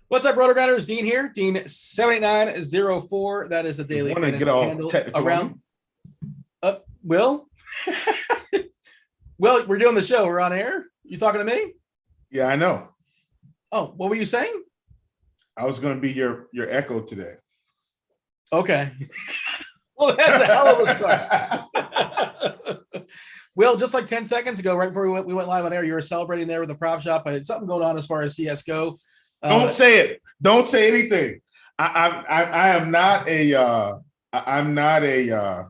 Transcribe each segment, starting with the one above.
What's up, Rotogrinders? Dean here. Dean 7904. That is the You daily want to get fantasy all handle technical around. Will? Will, we're doing the show. We're on air. You talking to me? Yeah, I know. Oh, what were you saying? I was going to be your echo today. Okay. Well, that's a hell of a start. Will, just like 10 seconds ago, right before we went live on air, you were celebrating there with the prop shop. I had something going on as far as CSGO. Don't say it. Don't say anything. I am not a I'm not a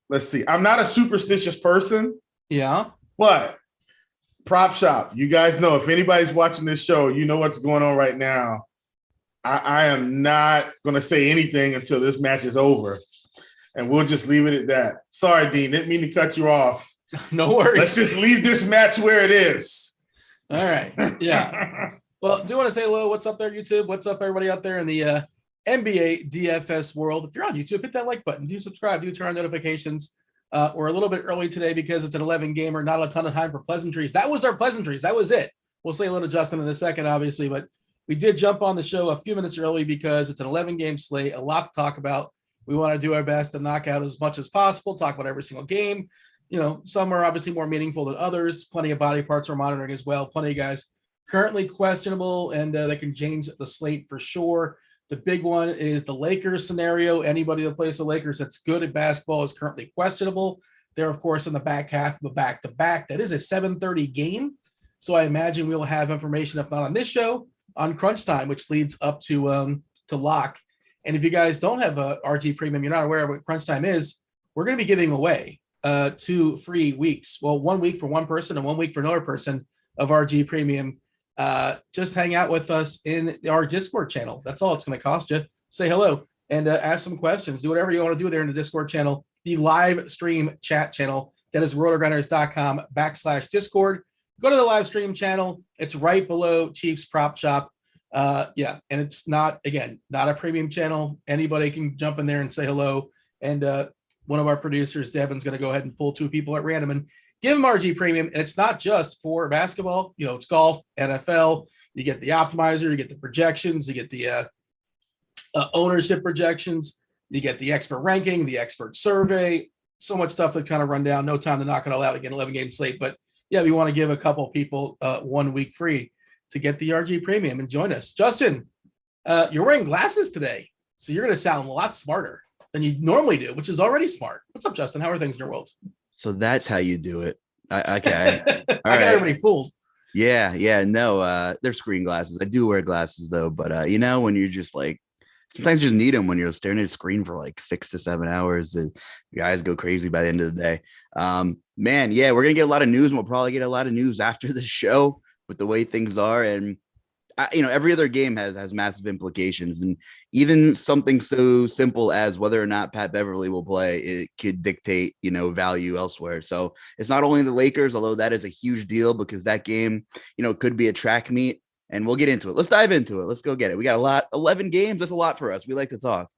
let's see. I'm not a superstitious person. Yeah. But prop shop, you guys know, if anybody's watching this show, you know what's going on right now. I am not going to say anything until this match is over. And we'll just leave it at that. Sorry, Dean. Didn't mean to cut you off. No worries. Let's just leave this match where it is. All right. Yeah. Well, do you want to say hello? What's up there, YouTube? What's up, everybody out there in the NBA DFS world? If you're on YouTube, hit that like button. Do subscribe. Do turn on notifications. We're a little bit early today because it's an 11 gamer. Not a ton of time for pleasantries. That was our pleasantries. That was it. We'll say hello to Justin in a second, obviously, but we did jump on the show a few minutes early because it's an 11 game slate. A lot to talk about. We want to do our best to knock out as much as possible. Talk about every single game. You know, some are obviously more meaningful than others. Plenty of body parts we're monitoring as well. Plenty of guys currently questionable, and they can change the slate for sure. The big one is the Lakers scenario. Anybody that plays the Lakers that's good at basketball is currently questionable. They're, of course, in the back half of a back-to-back. That is a 7:30 game. So I imagine we'll have information, if not on this show, on Crunch Time, which leads up to lock. And if you guys don't have a RG Premium, you're not aware of what Crunch Time is, we're going to be giving away 2 free weeks. Well, 1 week for one person and 1 week for another person of RG Premium. Just hang out with us in our Discord channel. That's all it's going to cost you. Say hello and ask some questions. Do whatever you want to do there in the Discord channel, the live stream chat channel. That is rotogrinders.com/Discord. Go to the live stream channel. It's right below Chiefs Prop Shop. And it's not a premium channel. Anybody can jump in there and say hello. And one of our producers, Devin's going to go ahead and pull 2 people at random and give them RG Premium. And it's not just for basketball. You know, it's golf, NFL. You get the optimizer, you get the projections, you get the ownership projections, you get the expert ranking, the expert survey. So much stuff to kind of run down. No time to knock it all out again, 11 game slate. But yeah, we want to give a couple people 1 week free to get the RG Premium and join us. Justin, you're wearing glasses today, so you're going to sound a lot smarter than you normally do, which is already smart. What's up, Justin? How are things in your world? So that's how you do it. Okay. I got everybody fooled. Yeah. No, they're screen glasses. I do wear glasses though, but you know, when you're just like, sometimes you just need them when you're staring at a screen for like 6 to 7 hours. Your eyes go crazy by the end of the day. Man, yeah, we're gonna get a lot of news, and we'll probably get a lot of news after the show with the way things are. And every other game has massive implications, and even something so simple as whether or not Pat Beverly will play, it could dictate, value elsewhere. So it's not only the Lakers, although that is a huge deal because that game, could be a track meet, and we'll get into it. Let's dive into it. Let's go get it. We got a lot, 11 games. That's a lot for us. We like to talk.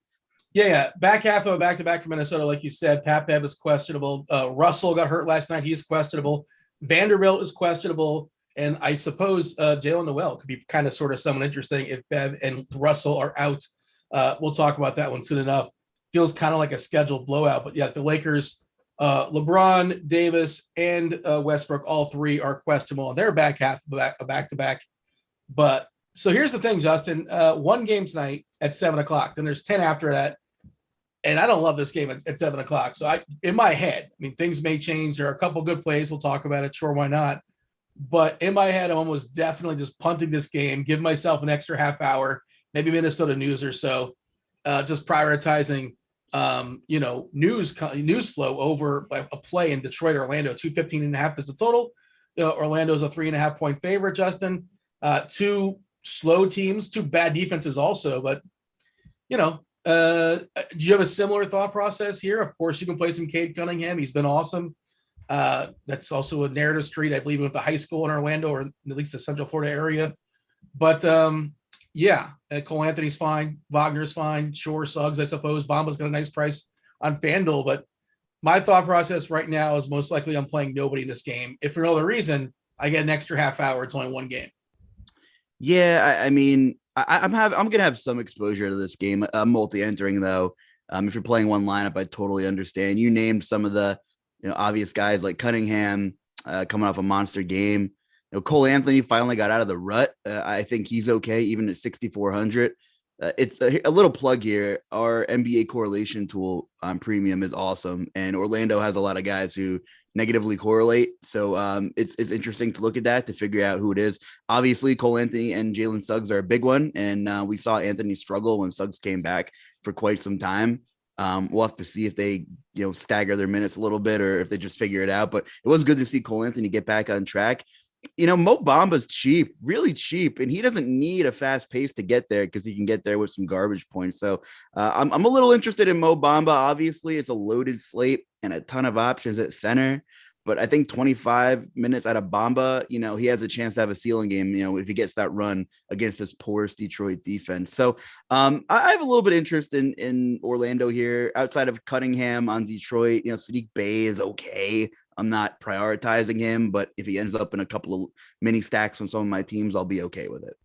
Yeah. Back half of a back-to-back for Minnesota, like you said. Pat Bev is questionable. Russell got hurt last night. He's questionable. Vanderbilt is questionable. And I suppose Jalen Noel could be kind of sort of someone interesting if Bev and Russell are out. We'll talk about that one soon enough. Feels kind of like a scheduled blowout. But yeah, the Lakers, LeBron, Davis, and Westbrook, all 3 are questionable. And they're back half of back-to-back. But so here's the thing, Justin. 1 game tonight at 7 o'clock. Then there's 10 after that. And I don't love this game at 7 o'clock. So in my head, things may change. There are a couple good plays. We'll talk about it. Sure, why not? But in my head, I'm almost definitely just punting this game, give myself an extra half hour, maybe Minnesota news or so, just prioritizing, news flow over a play in Detroit, Orlando. 215.5 is the total. Orlando's a 3.5 point favorite, Justin. 2 slow teams, 2 bad defenses also. But, do you have a similar thought process here? Of course, you can play some Cade Cunningham. He's been awesome. That's also a narrative street, I believe, with the high school in Orlando, or at least the Central Florida area. But Cole Anthony's fine. Wagner's fine. Shore, Suggs, I suppose. Bamba's got a nice price on Fanduel. But my thought process right now is most likely I'm playing nobody in this game. If for no other reason, I get an extra half hour. It's only 1 game. Yeah, I mean, I'm gonna have some exposure to this game. I'm multi-entering though. If you're playing one lineup, I totally understand. You named some of the obvious guys like Cunningham coming off a monster game. Cole Anthony finally got out of the rut. I think he's okay, even at 6,400. It's a little plug here. Our NBA correlation tool on premium is awesome, and Orlando has a lot of guys who negatively correlate. So it's interesting to look at that to figure out who it is. Obviously, Cole Anthony and Jalen Suggs are a big one, and we saw Anthony struggle when Suggs came back for quite some time. We'll have to see if they stagger their minutes a little bit or if they just figure it out. But it was good to see Cole Anthony get back on track. Mo Bamba's cheap, really cheap, and he doesn't need a fast pace to get there because he can get there with some garbage points. So I'm a little interested in Mo Bamba. Obviously, it's a loaded slate and a ton of options at center. But I think 25 minutes out of Bamba, he has a chance to have a ceiling game, if he gets that run against this porous Detroit defense. So I have a little bit of interest in Orlando here outside of Cunningham on Detroit. Sadiq Bey is okay. I'm not prioritizing him, but if he ends up in a couple of mini stacks on some of my teams, I'll be okay with it.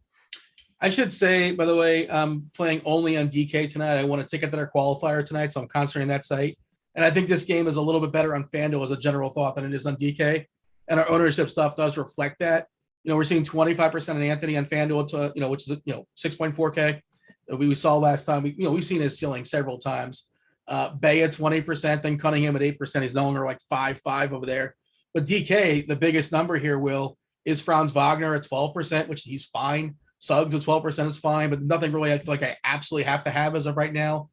I should say, by the way, I'm playing only on DK tonight. I want to ticket their qualifier tonight, so I'm concentrating that site. And I think this game is a little bit better on Fanduel as a general thought than it is on DK. And our ownership stuff does reflect that. We're seeing 25% on Anthony on Fanduel, to, which is 6.4K. We saw last time. We've seen his ceiling several times. Bay at 20%, then Cunningham at 8%. He's no longer like 5.5 over there. But DK, the biggest number here, is Franz Wagner at 12%, which he's fine. Suggs at 12% is fine, but nothing really I feel like I absolutely have to have as of right now.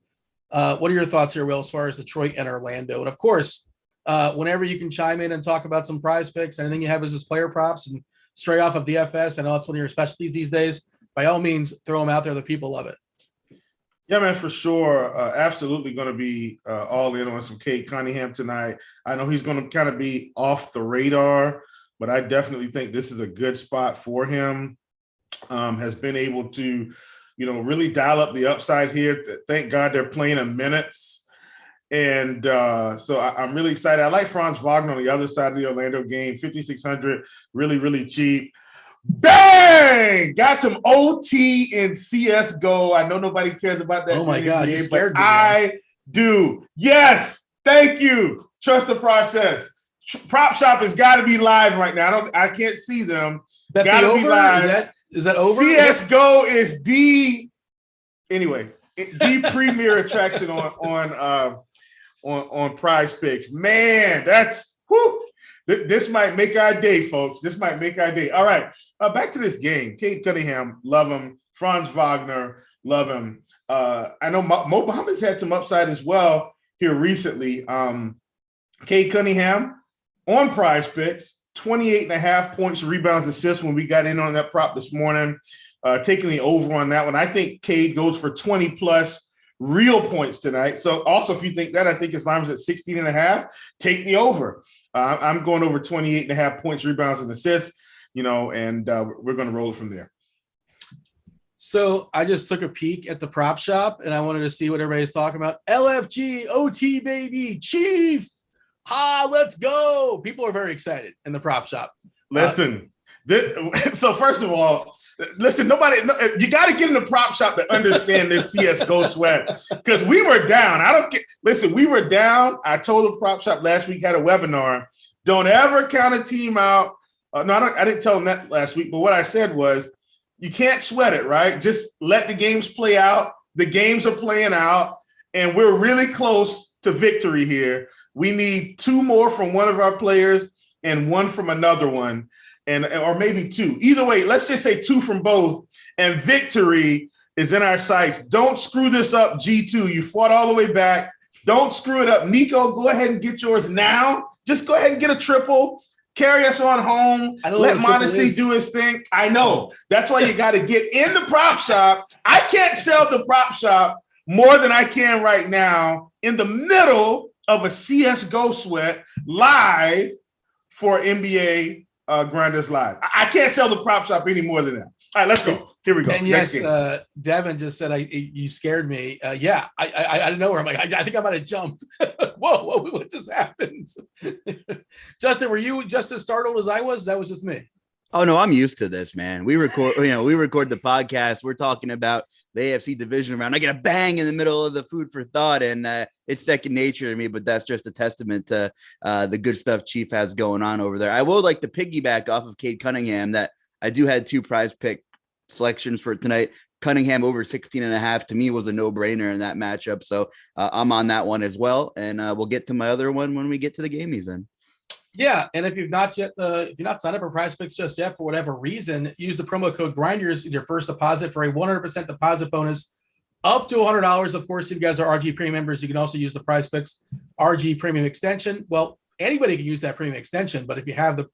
What are your thoughts here, Will, as far as Detroit and Orlando? And of course, whenever you can chime in and talk about some prize picks, anything you have is just player props and straight off of DFS. I know that's one of your specialties these days. By all means, throw them out there. The people love it. Yeah, man, for sure. Absolutely going to be all in on some Cade Cunningham tonight. I know he's going to kind of be off the radar, but I definitely think this is a good spot for him. Has been able to, really dial up the upside here. Thank God they're playing in minutes. And so I'm really excited. I like Franz Wagner on the other side of the Orlando game, 5,600, really, really cheap. Bang! Got some OT in CSGO. I know nobody cares about that. Oh my God, you scared me. I do. Yes, thank you. Trust the process. Prop Shop has got to be live right now. I can't see them. Got to be live. Is that over? CSGO is the premier attraction on Prize Picks. Man, that's whew. This might make our day, folks. This might make our day. All right, back to this game. Cade Cunningham, love him. Franz Wagner, love him. I know Mo Bamba's had some upside as well here recently. Cade Cunningham on Prize Picks, 28.5 points, rebounds, assists when we got in on that prop this morning. Taking the over on that one. I think Cade goes for 20+ real points tonight. So also, if you think that, I think his line was at 16.5. Take the over. I'm going over 28.5 points, rebounds, and assists, and we're going to roll it from there. So I just took a peek at the prop shop, and I wanted to see what everybody's talking about. LFG, OT, baby, Chief. Let's go. People are very excited in the prop shop. Listen, so first of all, listen, you got to get in the prop shop to understand this CSGO sweat because we were down. We were down. I told the prop shop last week, had a webinar. Don't ever count a team out. I didn't tell them that last week, but what I said was you can't sweat it, right? Just let the games play out. The games are playing out, and we're really close to victory here. We need 2 more from one of our players and 1 from another one. Or maybe 2. Either way, let's just say 2 from both, and victory is in our sights. Don't screw this up, G2. You fought all the way back. Don't screw it up. Nico, go ahead and get yours now. Just go ahead and get a triple. Carry us on home. Let Mondesi do his thing. I know. That's why you got to get in the prop shop. I can't sell the prop shop more than I can right now in the middle of a CSGO sweat live for NBA Grinderslive. I can't sell the prop shop any more than that. All right, let's go. Here we go. And next yes, game. Devin just said, you scared me. Yeah, I didn't know where I'm like, I think I might have jumped. Whoa, what just happened? Justin, were you just as startled as I was? That was just me. Oh no, I'm used to this, man. We record the podcast. We're talking about the AFC division round. I get a bang in the middle of the food for thought, and it's second nature to me. But that's just a testament to the good stuff Chief has going on over there. I will like to piggyback off of Cade Cunningham that I do had 2 prize pick selections for tonight. Cunningham over 16.5 to me was a no-brainer in that matchup. So I'm on that one as well. And we'll get to my other one when we get to the game he's in. Yeah, and if you've not signed up for Prize Picks just yet for whatever reason, use the promo code Grinders in your first deposit for a 100% deposit bonus up to $100. Of course, if you guys are RG Premium members, you can also use the Prize Picks RG Premium extension. Well, anybody can use that premium extension, but if you have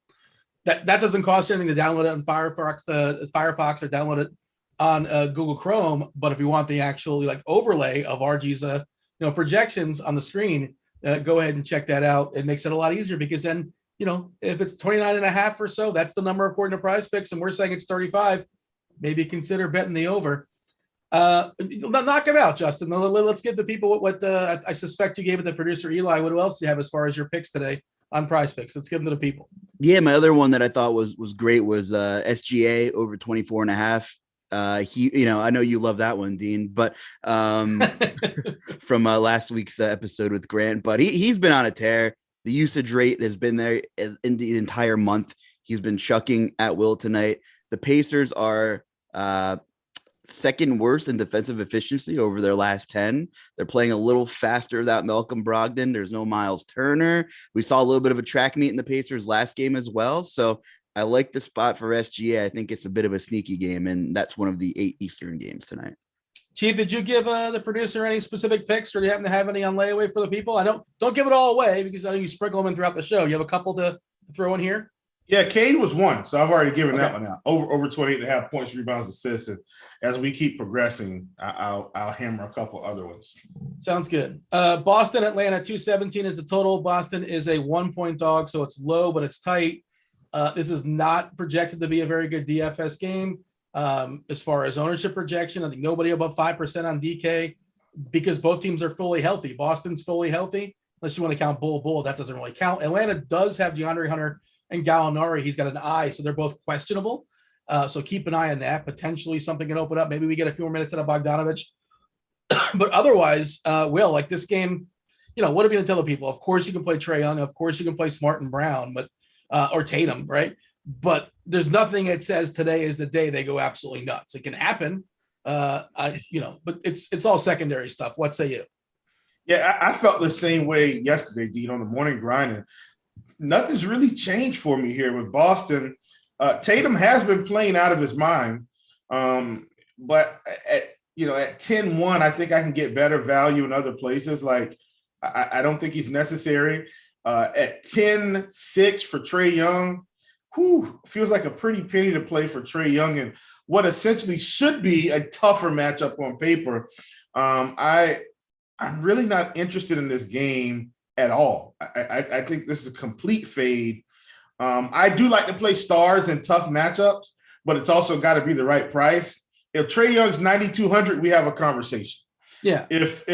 that doesn't cost you anything to download it on Firefox or download it on Google Chrome. But if you want the actual overlay of RG's projections on the screen, go ahead and check that out. It makes it a lot easier because then, if it's 29.5 or so, that's the number according to Prize Picks, and we're saying it's 35. Maybe consider betting the over. Knock him out, Justin. Let's give the people what I suspect you gave it to producer Eli. What else do you have as far as your picks today on Prize Picks? Let's give them to the people. Yeah, my other one that I thought was great was SGA over 24.5. I know you love that one, Dean, but from last week's episode with Grant, but he's been on a tear. The usage rate has been there in the entire month. He's been chucking at will tonight. The Pacers are second worst in defensive efficiency over their last 10. They're playing a little faster without Malcolm Brogdon. There's no Miles Turner. We saw a little bit of a track meet in the Pacers last game as well. So I like the spot for SGA. I think it's a bit of a sneaky game, and that's one of the 8 Eastern games tonight. Chief, did you give the producer any specific picks, or do you happen to have any on layaway for the people? Don't give it all away because I know you sprinkle them in throughout the show. You have a couple to throw in here? Yeah, Cade was one, so I've already given that one out. Over 28.5 points, rebounds, assists. And as we keep progressing, I'll hammer a couple other ones. Sounds good. Boston, Atlanta, 217 is the total. Boston is a 1-point dog, so it's low, but it's tight. This is not projected to be a very good DFS game. As far as ownership projection, I think nobody above 5% on DK because both teams are fully healthy. Boston's fully healthy, unless you want to count Bull. That doesn't really count. Atlanta does have DeAndre Hunter and Gallinari. He's got an eye, so they're both questionable. So keep an eye on that. Potentially something can open up. Maybe we get a few more minutes out of Bogdanovich. But otherwise, this game, what are we going to tell the people? Of course you can play Trae Young. Of course you can play Smart and Brown, but or Tatum, right? But there's nothing that says today is the day they go absolutely nuts. It can happen, but it's all secondary stuff. What say you? Yeah, I felt the same way yesterday, Dean, on the morning grinding. Nothing's really changed for me here with Boston. Tatum has been playing out of his mind, but at 10-1, I think I can get better value in other places. Like I don't think he's necessary. At 10-6 for Trae Young, feels like a pretty penny to play for Trae Young and what essentially should be a tougher matchup on paper. I'm really not interested in this game at all. I think this is a complete fade. I do like to play stars in tough matchups, but it's also got to be the right price. If Trae Young's 9,200, we have a conversation. Yeah. If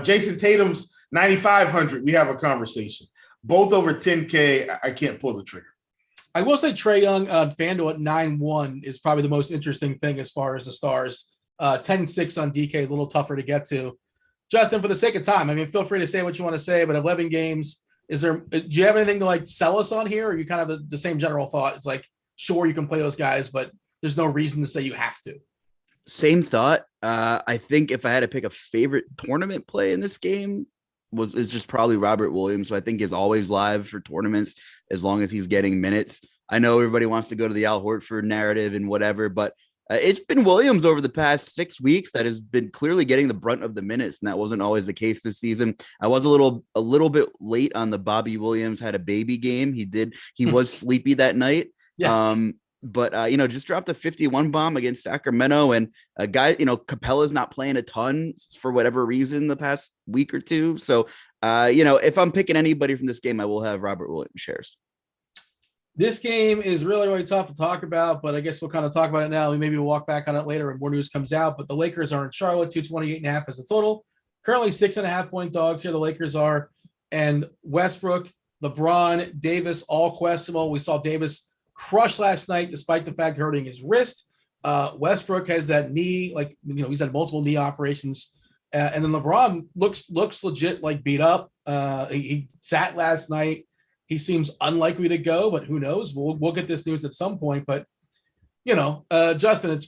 Jason Tatum's 9,500, we have a conversation. Both over 10K, I can't pull the trigger. I will say Trae Young on Fanduel at 9-1 is probably the most interesting thing as far as the stars. 10-6 on DK, a little tougher to get to. Justin, for the sake of time, feel free to say what you want to say, but 11 games, do you have anything to sell us on here? Or are you kind of the same general thought? It's sure, you can play those guys, but there's no reason to say you have to. Same thought. I think if I had to pick a favorite tournament play in this game, is just probably Robert Williams, who I think is always live for tournaments as long as he's getting minutes. I know everybody wants to go to the Al Horford narrative and whatever, but it's been Williams over the past 6 weeks that has been clearly getting the brunt of the minutes, and that wasn't always the case this season. I was a little bit late on the Bobby Williams had a baby game. He was sleepy that night. Yeah. But just dropped a 51 bomb against Sacramento, and a guy, Capella's not playing a ton for whatever reason the past week or two. So, if I'm picking anybody from this game, I will have Robert Williams shares. This game is really, really tough to talk about, but I guess we'll kind of talk about it now. Maybe we'll walk back on it later when more news comes out. But the Lakers are in Charlotte, 228.5 as a total. Currently 6.5-point dogs here. The Lakers are, and Westbrook, LeBron, Davis, all questionable. We saw Davis crushed last night, despite the fact hurting his wrist. Westbrook has that knee, he's had multiple knee operations. And then LeBron looks legit like beat up. He sat last night. He seems unlikely to go, but who knows? We'll get this news at some point. But Justin,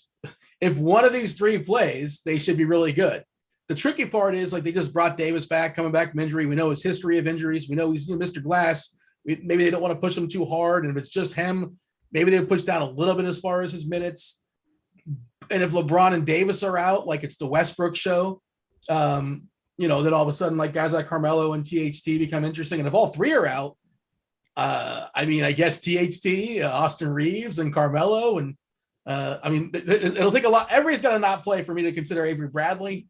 if one of these three plays, they should be really good. The tricky part is they just brought Davis back, coming back from injury. We know his history of injuries. We know he's Mr. Glass. Maybe they don't want to push him too hard, and if it's just him, maybe they push down a little bit as far as his minutes. And if LeBron and Davis are out, it's the Westbrook show, then all of a sudden, guys like Carmelo and THT become interesting. And if all three are out, I guess THT, Austin Reeves, and Carmelo, and it'll take a lot. Everybody's got to not play for me to consider Avery Bradley.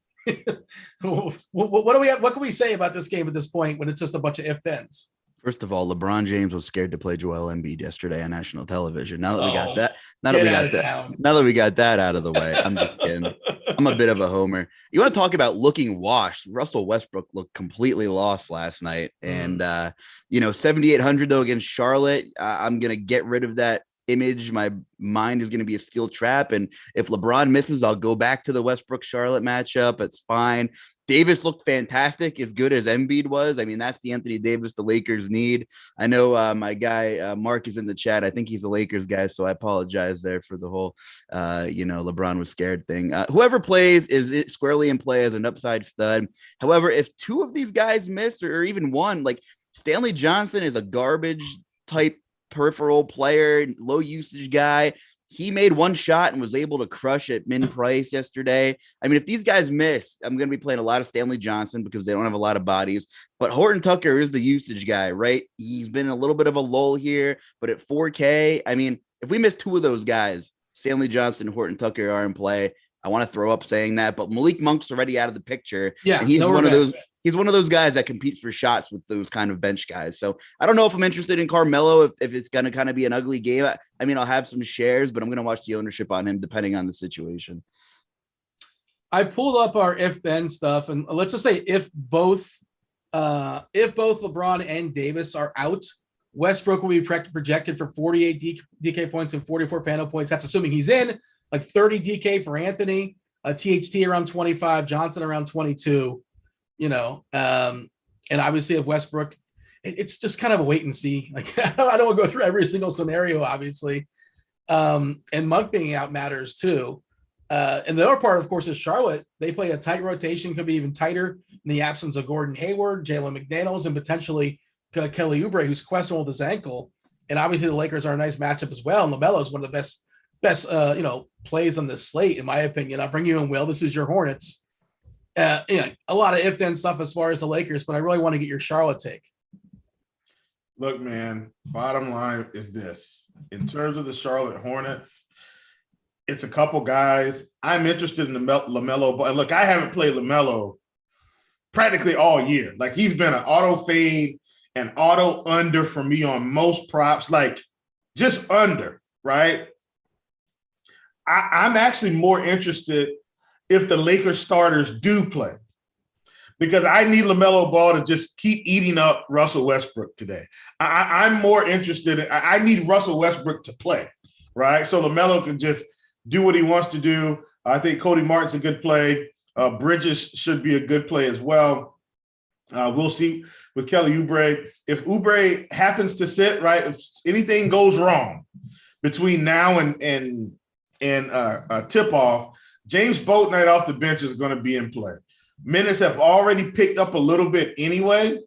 What do we have? What can we say about this game at this point when it's just a bunch of if-thens? First of all, LeBron James was scared to play Joel Embiid yesterday on national television. Now that we got that out of the way, I'm just kidding. I'm a bit of a homer. You want to talk about looking washed? Russell Westbrook looked completely lost last night, and 7,800 though against Charlotte. I'm gonna get rid of that image. My mind is going to be a steel trap, and if LeBron misses, I'll go back to the Westbrook Charlotte matchup. It's fine. Davis looked fantastic, as good as Embiid was. That's the Anthony Davis the Lakers need. I know my guy Mark is in the chat. I think he's a Lakers guy, so I apologize there for the whole LeBron was scared thing. Whoever plays is squarely in play as an upside stud. However, if two of these guys miss, or even one, Stanley Johnson is a garbage type peripheral player, low usage guy. He made one shot and was able to crush at min price yesterday. If these guys miss, I'm going to be playing a lot of Stanley Johnson because they don't have a lot of bodies. But Horton Tucker is the usage guy, right? He's been in a little bit of a lull here, but at 4K, if we miss two of those guys, Stanley Johnson and Horton Tucker are in play. I want to throw up saying that, but Malik Monk's already out of the picture. Yeah, and he's one of those guys that competes for shots with those kind of bench guys. So I don't know if I'm interested in Carmelo, if it's going to kind of be an ugly game. I'll have some shares, but I'm going to watch the ownership on him depending on the situation. I pulled up our if-then stuff, and let's just say if both LeBron and Davis are out, Westbrook will be projected for 48 DK points and 44 Fanduel points. That's assuming he's in, 30 DK for Anthony, THT around 25, Johnson around 22. And obviously if Westbrook, it's just kind of a wait and see. I don't want to go through every single scenario, obviously. And Monk being out matters too. And the other part, of course, is Charlotte. They play a tight rotation, could be even tighter in the absence of Gordon Hayward, Jalen McDaniels, and potentially Kelly Oubre, who's questionable with his ankle. And obviously the Lakers are a nice matchup as well. And LaMelo is one of the best plays on this slate, in my opinion. I'll bring you in, Will. This is your Hornets. A lot of if-then stuff as far as the Lakers, but I really want to get your Charlotte take. Look, man, bottom line is this. In terms of the Charlotte Hornets, it's a couple guys. I'm interested in the LaMelo. But look, I haven't played LaMelo practically all year. He's been an auto fade and auto under for me on most props, just under, right? I'm actually more interested if the Lakers starters do play, because I need LaMelo Ball to just keep eating up Russell Westbrook today. I'm more interested I need Russell Westbrook to play, right? So LaMelo can just do what he wants to do. I think Cody Martin's a good play. Bridges should be a good play as well. We'll see with Kelly Oubre. If Oubre happens to sit, right, if anything goes wrong between now and tip-off, James Boatnight off the bench is going to be in play. Minutes have already picked up a little bit anyway.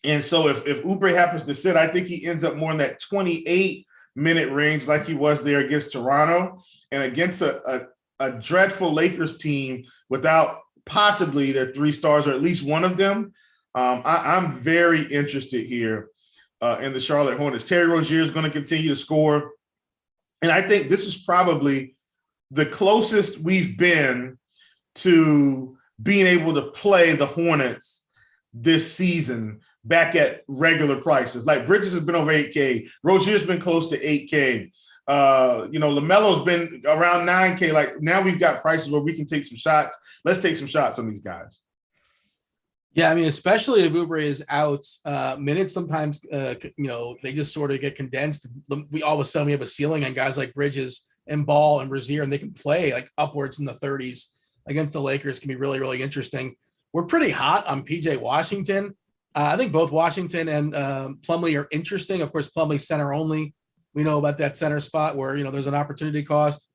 And so if Oubre happens to sit, I think he ends up more in that 28-minute range like he was there against Toronto and against a dreadful Lakers team without possibly their three stars or at least one of them. I'm very interested here in the Charlotte Hornets. Terry Rozier is going to continue to score. And I think this is probably the closest we've been to being able to play the Hornets this season back at regular prices. Bridges has been over 8K. Rozier's been close to 8K. LaMelo's been around 9K. Now we've got prices where we can take some shots. Let's take some shots on these guys. Yeah, I mean, especially if Oubre is out, minutes sometimes, they just sort of get condensed. We all of a sudden we have a ceiling on guys like Bridges and Ball and Rozier, and they can play like upwards in the 30s against the Lakers. Can be really, really interesting. We're pretty hot on PJ Washington. I think both Washington and Plumlee are interesting. Of course, Plumlee center only. We know about that center spot where, there's an opportunity cost.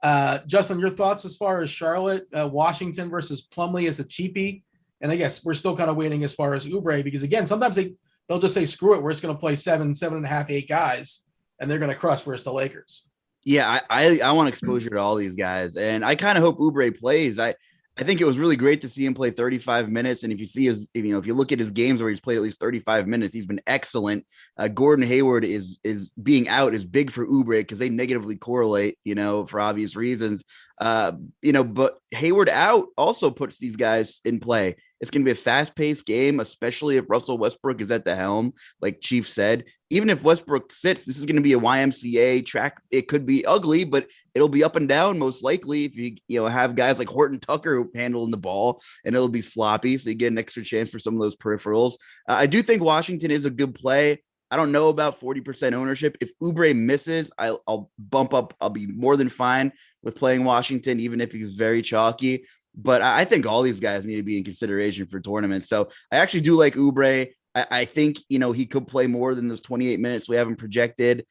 Justin, your thoughts as far as Charlotte, Washington versus Plumlee as a cheapie? And I guess we're still kind of waiting as far as Oubre, because again, sometimes they'll just say, screw it. We're just going to play 7.5, 8 guys, and they're going to crush versus the Lakers. Yeah, I want exposure to all these guys, and I kind of hope Oubre plays. I think it was really great to see him play 35 minutes. And if you see if you look at his games where he's played at least 35 minutes, he's been excellent. Gordon Hayward is being out is big for Oubre because they negatively correlate, for obvious reasons. But Hayward out also puts these guys in play. It's going to be a fast-paced game, especially if Russell Westbrook is at the helm, like Chief said. Even if Westbrook sits, this is going to be a YMCA track. It could be ugly, but it'll be up and down most likely if you have guys like Horton Tucker handling the ball, and it'll be sloppy, so you get an extra chance for some of those peripherals. I do think Washington is a good play. I don't know about 40% ownership. If Oubre misses, I'll bump up. I'll be more than fine with playing Washington, even if he's very chalky. But I think all these guys need to be in consideration for tournaments. So I actually do like Oubre. I think, he could play more than those 28 minutes we haven't projected.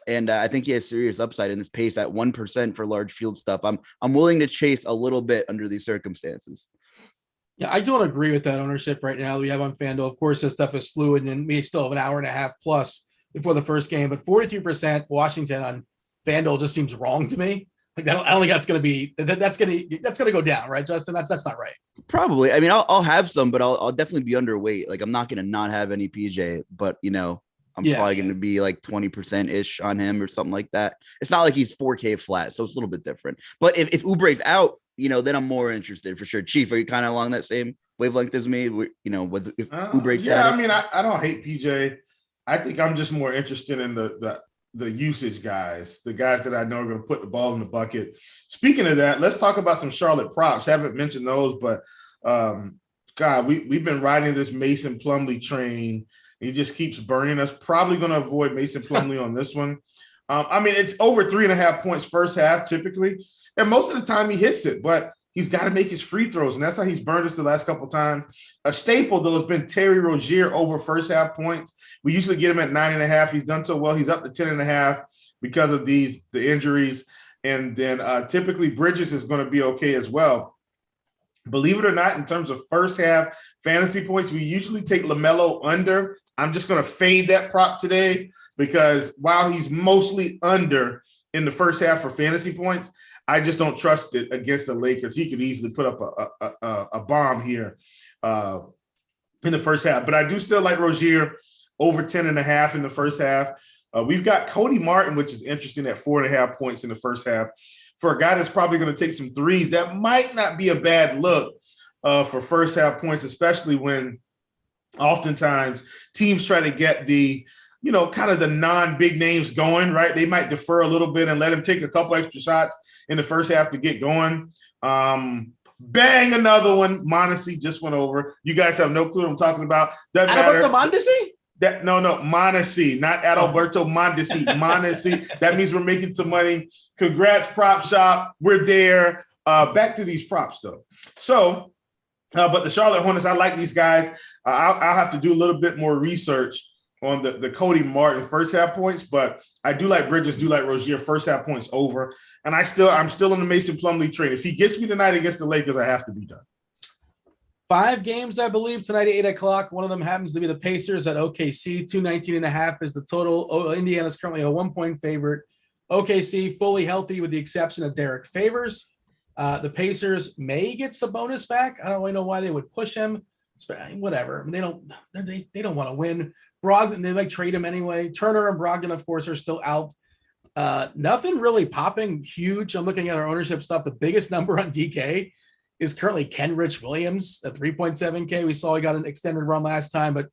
And I think he has serious upside in this pace at 1% for large field stuff. I'm willing to chase a little bit under these circumstances. Yeah, I don't agree with that ownership right now we have on FanDuel. Of course, this stuff is fluid, and we still have an hour and a half plus before the first game. But 43% Washington on FanDuel just seems wrong to me. Like I don't think that's going to be that's going to go down, right, Justin? That's not right. Probably. I mean, I'll have some, but I'll definitely be underweight. Like I'm not going to not have any PJ, but I'm probably going to be like 20% ish on him or something like that. It's not like he's 4K flat, so it's a little bit different. But if Oubre's out, then I'm more interested for sure. Chief, are you kind of along that same wavelength as me? With Oubre's yeah, status? I mean, I don't hate PJ. I think I'm just more interested in the usage guys, the guys that I know are going to put the ball in the bucket. Speaking of that, let's talk about some Charlotte props. Haven't mentioned those, but God, we've been riding this Mason Plumlee train. He just keeps burning us. Probably going to avoid Mason Plumlee on this one. I mean, it's over 3.5 points first half typically, and most of the time he hits it, but he's got to make his free throws, and that's how he's burned us the last couple of times. A staple, though, has been Terry Rozier over first half points. We usually get him at 9.5. He's done so well. He's up to 10.5 because of the injuries. And then typically Bridges is going to be okay as well. Believe it or not, in terms of first half fantasy points, we usually take LaMelo under. I'm just going to fade that prop today because while he's mostly under in the first half for fantasy points, I just don't trust it against the Lakers. He could easily put up a bomb here in the first half. But I do still like Rozier over 10.5 in the first half. We've got Cody Martin, which is interesting at 4.5 points in the first half. For a guy that's probably going to take some threes, that might not be a bad look for first half points, especially when oftentimes teams try to get the kind of the non-big names going, right? They might defer a little bit and let him take a couple extra shots in the first half to get going. Bang, another one. Mondesi just went over. You guys have no clue what I'm talking about. Doesn't matter. Mondesi? No, Mondesi, not Adalberto Mondesi. Mondesi. That means we're making some money. Congrats, Prop Shop. We're there. Back to these props, though. So, but the Charlotte Hornets, I like these guys. I'll have to do a little bit more research on the Cody Martin first half points, but I do like Bridges, do like Rozier first half points over. And I'm still on the Mason Plumlee train. If he gets me tonight against the Lakers, I have to be done. 5 games, I believe, tonight at 8 o'clock. One of them happens to be the Pacers at OKC. 219.5 is the total. Indiana's currently a 1-point favorite. OKC fully healthy with the exception of Derek Favors. The Pacers may get Sabonis back. I don't really know why they would push him. Whatever. I mean, they don't want to win. Brogdon, they trade him anyway. Turner and Brogdon, of course, are still out. Nothing really popping huge. I'm looking at our ownership stuff. The biggest number on DK is currently Kenrich Williams at 3.7K. We saw he got an extended run last time, but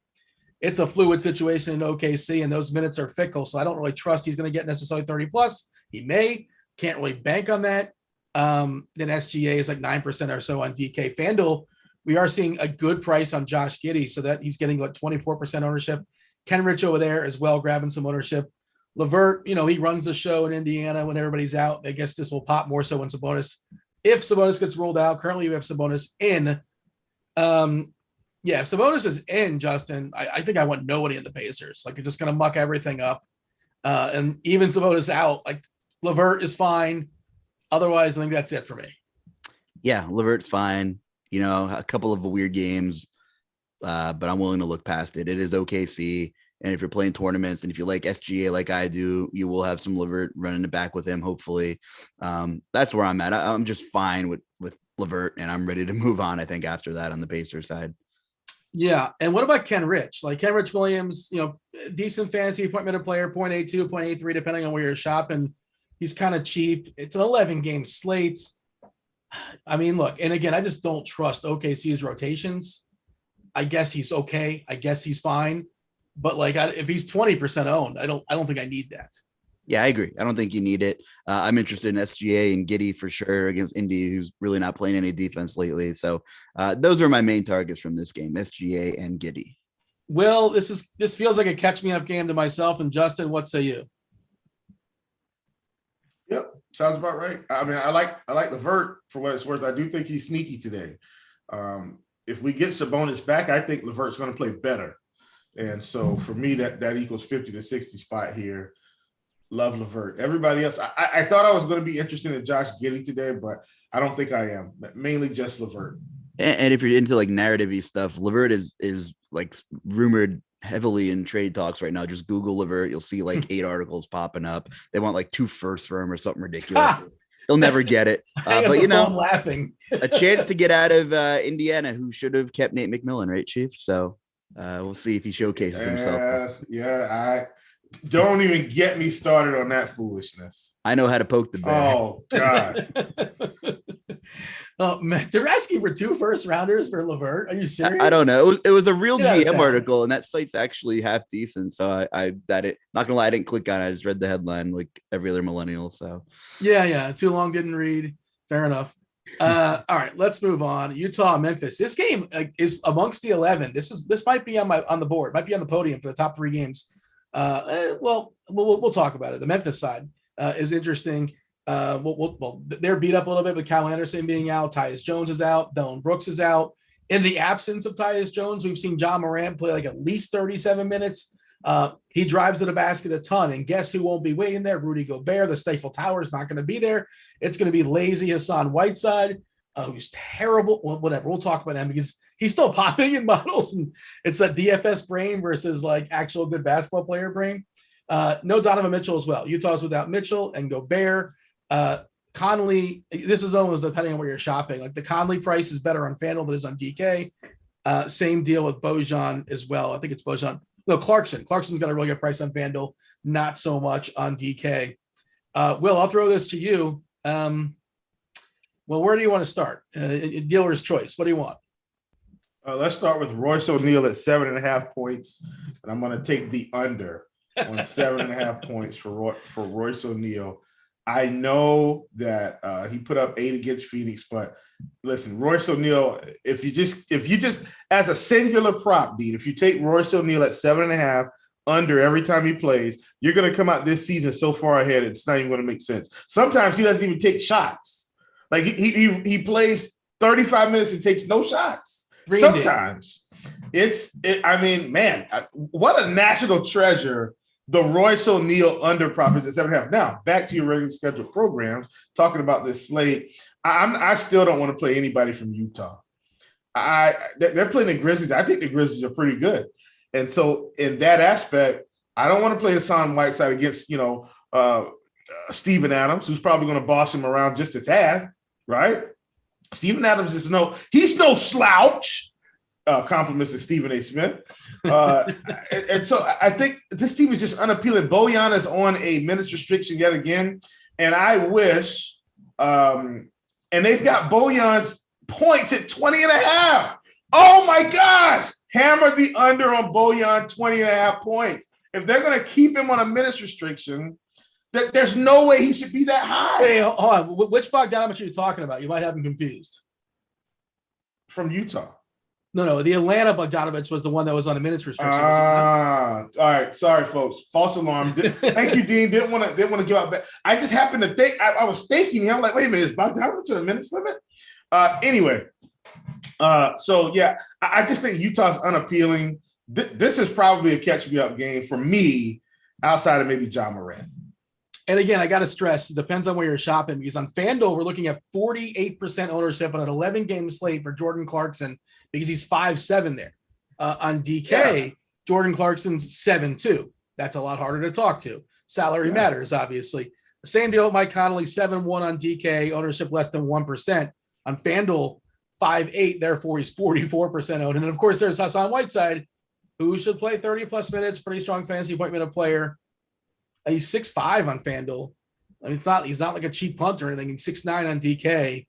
it's a fluid situation in OKC, and those minutes are fickle. So I don't really trust he's going to get necessarily 30 plus. He may. Can't really bank on that. Then SGA is like 9% or so on DK. FanDuel We are seeing a good price on Josh Giddey, so that he's getting 24% ownership. Ken Rich over there as well, grabbing some ownership. LeVert, he runs the show in Indiana when everybody's out. I guess this will pop more so when Sabonis. If Sabonis gets rolled out, currently you have Sabonis in. If Sabonis is in, Justin, I think I want nobody in the Pacers. Like, you're just going to muck everything up. And even Sabonis out, like, LeVert is fine. Otherwise, I think that's it for me. Yeah, LeVert's fine. A couple of weird games, but I'm willing to look past it. It is OKC. And if you're playing tournaments and if you like SGA like I do, you will have some LeVert running it back with him, hopefully. That's where I'm at. I'm just fine with LeVert, and I'm ready to move on, I think, after that on the Pacers side. Yeah. And what about Ken Rich? Like, Ken Rich Williams, decent fantasy point minute player, 0.82, 0.83, depending on where you're shopping. He's kind of cheap. It's an 11-game slate. I mean, look, and again, I just don't trust OKC's rotations. I guess he's okay. I guess he's fine. But if he's 20% owned, I don't think I need that. Yeah, I agree. I don't think you need it. I'm interested in SGA and Giddey for sure against Indy, who's really not playing any defense lately. So those are my main targets from this game, SGA and Giddey. Well, this feels like a catch me up game to myself. And Justin, what say you? Yep, sounds about right. I mean, I like LeVert for what it's worth. I do think he's sneaky today. If we get Sabonis back, I think LeVert's going to play better. And so for me, that equals 50 to 60 spot here. Love LeVert. Everybody else, I thought I was going to be interested in Josh Giddey today, but I don't think I am. Mainly just LeVert. And if you're into narrative-y stuff, LeVert is rumored heavily in trade talks right now. Just Google LeVert. You'll see 8 articles popping up. They want 2 firsts for him or something ridiculous. They'll never get it. But laughing. A chance to get out of Indiana, who should have kept Nate McMillan, right, Chief? So we'll see if he showcases himself. Yeah, don't even get me started on that foolishness. I know how to poke the bear. Oh, God. Oh, man. They're asking for 2 first rounders for LeVert. Are you serious? I don't know. It was a real Get GM article, and that site's actually half decent. So not gonna lie, I didn't click on it. I just read the headline like every other millennial. So yeah. Too long, didn't read. Fair enough. All right, let's move on. Utah, Memphis. This game is amongst the 11. This might be on the board. Might be on the podium for the top 3 games. We'll talk about it. The Memphis side is interesting. They're beat up a little bit with Kyle Anderson being out. Tyus Jones is out. Dillon Brooks is out. In the absence of Tyus Jones, we've seen John Morant play at least 37 minutes. He drives to the basket a ton. And guess who won't be waiting there? Rudy Gobert. The Stifle Tower is not going to be there. It's going to be lazy Hassan Whiteside, who's terrible. Well, whatever. We'll talk about him because he's still popping in models. And it's a DFS brain versus actual good basketball player brain. No Donovan Mitchell as well. Utah's without Mitchell and Gobert. Conley, this is almost depending on where you're shopping. The Conley price is better on FanDuel than it is on DK. Same deal with Bojan as well. I think it's Bojan. No, Clarkson. Clarkson's got a really good price on FanDuel, not so much on DK. Will, I'll throw this to you. Where do you want to start? Dealer's choice. What do you want? Let's start with Royce O'Neal at 7.5 points, and I'm going to take the under on 7.5 points for Royce O'Neal. I know that he put up 8 against Phoenix, but listen, Royce O'Neal, if you just as a singular prop beat, if you take Royce O'Neal at 7.5 under every time he plays, you're going to come out this season so far ahead, it's not even going to make sense. Sometimes he doesn't even take shots. He plays 35 minutes and takes no shots. Sometimes what a national treasure the Royce O'Neal under prop is at 7.5. Now, back to your regular scheduled programs, talking about this slate. I still don't want to play anybody from Utah. They're playing the Grizzlies. I think the Grizzlies are pretty good. And so in that aspect, I don't want to play Hassan Whiteside against, Steven Adams, who's probably going to boss him around just a tad, right? Steven Adams he's no slouch. Compliments to Stephen A. Smith. And so I think this team is just unappealing. Bojan is on a minutes restriction yet again. And I wish, and they've got Bojan's points at 20.5. Oh my gosh. Hammer the under on Bojan 20.5 points. If they're going to keep him on a minutes restriction, there's no way he should be that high. Hey, hold on. Which Bogdanovich are you talking about? You might have him confused. from Utah. No, the Atlanta Bogdanovich was the one that was on a minutes restriction. All right. Sorry, folks. False alarm. Thank you, Dean. Didn't want to give out back. I just happened to think I was thinking. I'm like, wait a minute, is Bogdanovich a minutes limit? Anyway, so yeah, I just think Utah's unappealing. This is probably a catch me up game for me, outside of maybe Ja Morant. And again, I got to stress, it depends on where you're shopping, because on FanDuel, we're looking at 48% ownership on an 11-game slate for Jordan Clarkson, because he's 5'7" there. On DK, Jordan Clarkson's 7'2". That's a lot harder to talk to. Salary matters, obviously. Same deal with Mike Conley, 7'1" on DK, ownership less than 1%. On FanDuel, 5'8", therefore he's 44% owned. And then, of course, there's Hassan Whiteside, who should play 30-plus minutes, pretty strong fantasy point minute player. He's 6'5" on FanDuel. I mean, he's not like a cheap punt or anything. He's 6'9" on DK.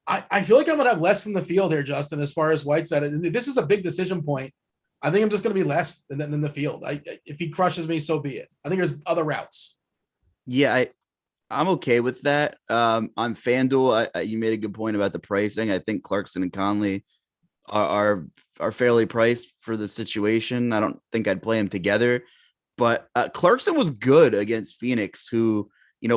I feel like I'm going to have less in the field here, Justin, as far as Whiteside. And this is a big decision point. I think I'm just going to be less than the field. If he crushes me, so be it. I think there's other routes. Yeah, I'm okay with that. On FanDuel, you made a good point about the pricing. I think Clarkson and Conley are fairly priced for the situation. I don't think I'd play them together. But Clarkson was good against Phoenix, who,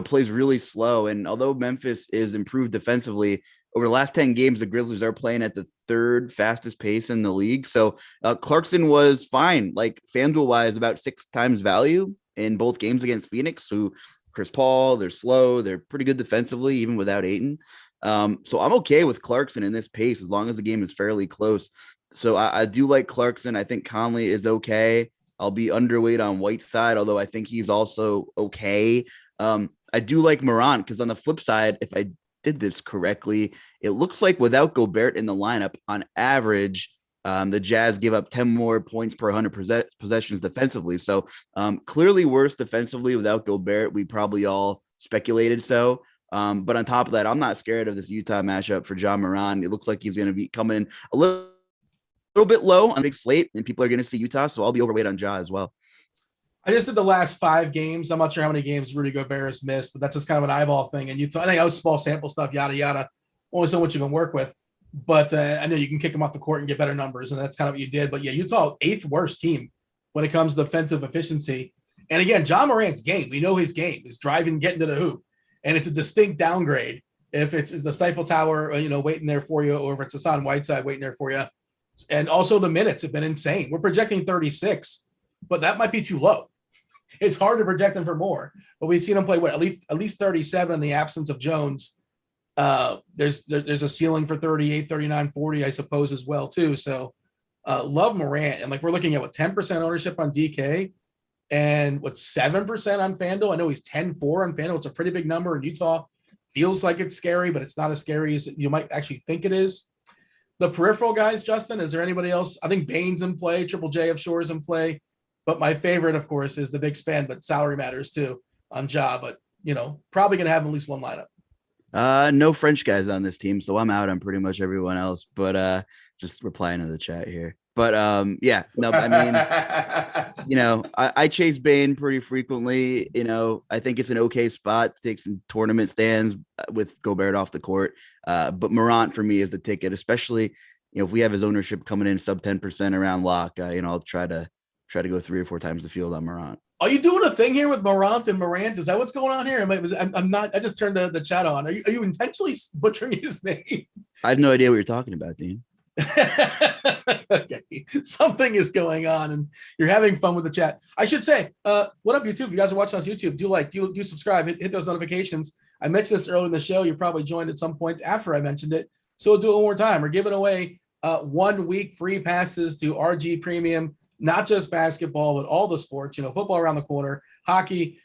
plays really slow. And although Memphis is improved defensively, over the last 10 games, the Grizzlies are playing at the third fastest pace in the league. So Clarkson was fine, like FanDuel-wise, about 6 times value in both games against Phoenix, who Chris Paul, they're slow. They're pretty good defensively, even without Ayton. So I'm okay with Clarkson in this pace as long as the game is fairly close. So I do like Clarkson. I think Conley is okay. I'll be underweight on Whiteside, although I think he's also okay. I do like Morant because on the flip side, if I did this correctly, it looks like without Gobert in the lineup, on average, the Jazz give up 10 more points per 100 possessions defensively. So clearly worse defensively without Gobert. We probably all speculated so. But on top of that, I'm not scared of this Utah matchup for Ja Morant. It looks like he's going to be coming a little bit low on a big slate, and people are going to see Utah, so I'll be overweight on Ja as well. I just did the last 5 games. I'm not sure how many games Rudy Gobert has missed, but that's just kind of an eyeball thing. And Utah, I think small sample stuff, yada, yada. Only so much you can work with. But I know you can kick him off the court and get better numbers, and that's kind of what you did. But, yeah, Utah, 8th worst team when it comes to defensive efficiency. And, again, Ja Morant's game, we know his game is driving, getting to the hoop. And it's a distinct downgrade if it's the Stifle Tower, waiting there for you, or if it's Hassan Whiteside waiting there for you. And also the minutes have been insane. We're projecting 36, but that might be too low. It's hard to project them for more, but we've seen him play at least 37 in the absence of Jones. There's a ceiling for 38, 39, 40, I suppose, as well too. So love Morant. And we're looking at 10% ownership on DK and 7% on FanDuel. I know he's 10-4 on FanDuel. It's a pretty big number in Utah. Feels like it's scary, but it's not as scary as you might actually think it is. The peripheral guys, Justin, is there anybody else? I think Bane's in play. Triple J of Shore's in play. But my favorite, of course, is the big spend, but salary matters too on Ja. But, probably going to have at least one lineup. No French guys on this team, so I'm out on pretty much everyone else. But just replying to the chat here. But yeah, no, I mean, I chase Bane pretty frequently. I think it's an okay spot to take some tournament stands with Gobert off the court. But Morant for me is the ticket, especially if we have his ownership coming in sub 10% around lock. I'll try to go 3 or 4 times the field on Morant. Are you doing a thing here with Morant and Morant? Is that what's going on here? I'm not. I just turned the chat on. Are you intentionally butchering his name? I have no idea what you're talking about, Dean. Okay. Something is going on, and you're having fun with the chat. I should say, what up, YouTube? If you guys are watching on YouTube, do subscribe, hit those notifications. I mentioned this earlier in the show. You probably joined at some point after I mentioned it, so we'll do it one more time. We're giving away 1 week free passes to RG Premium. Not just basketball, but all the sports, football around the corner, hockey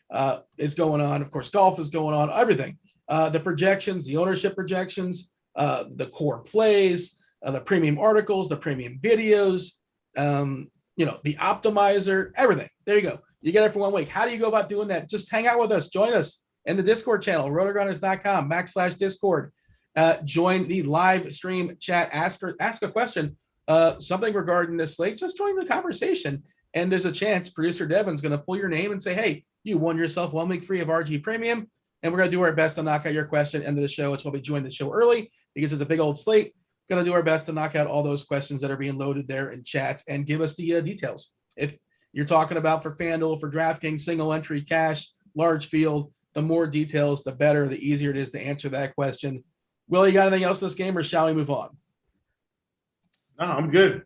is going on. Of course, golf is going on, everything. The projections, the ownership projections, the core plays, the premium articles, the premium videos, the optimizer, everything. There you go. You get it for 1 week. How do you go about doing that? Just hang out with us. Join us in the Discord channel, rotogrinders.com/Discord. Join the live stream chat. Ask a question. Something regarding this slate, just join the conversation. And there's a chance producer Devin's going to pull your name and say, hey, you won yourself 1 week free of RG Premium. And we're going to do our best to knock out your question. End of the show. It's why we joined the show early, because it's a big old slate. going to do our best to knock out all those questions that are being loaded there in chat and give us the details. If you're talking about for FanDuel, for DraftKings, single entry, cash, large field, the more details, the better, the easier it is to answer that question. Will, you got anything else this game, or shall we move on? No, I'm good.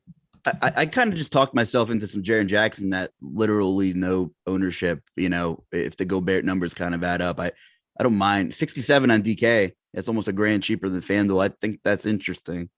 I kind of just talked myself into some Jaren Jackson that literally no ownership, if the Gobert numbers kind of add up. I don't mind 67 on DK. That's almost $1,000 cheaper than FanDuel. I think that's interesting.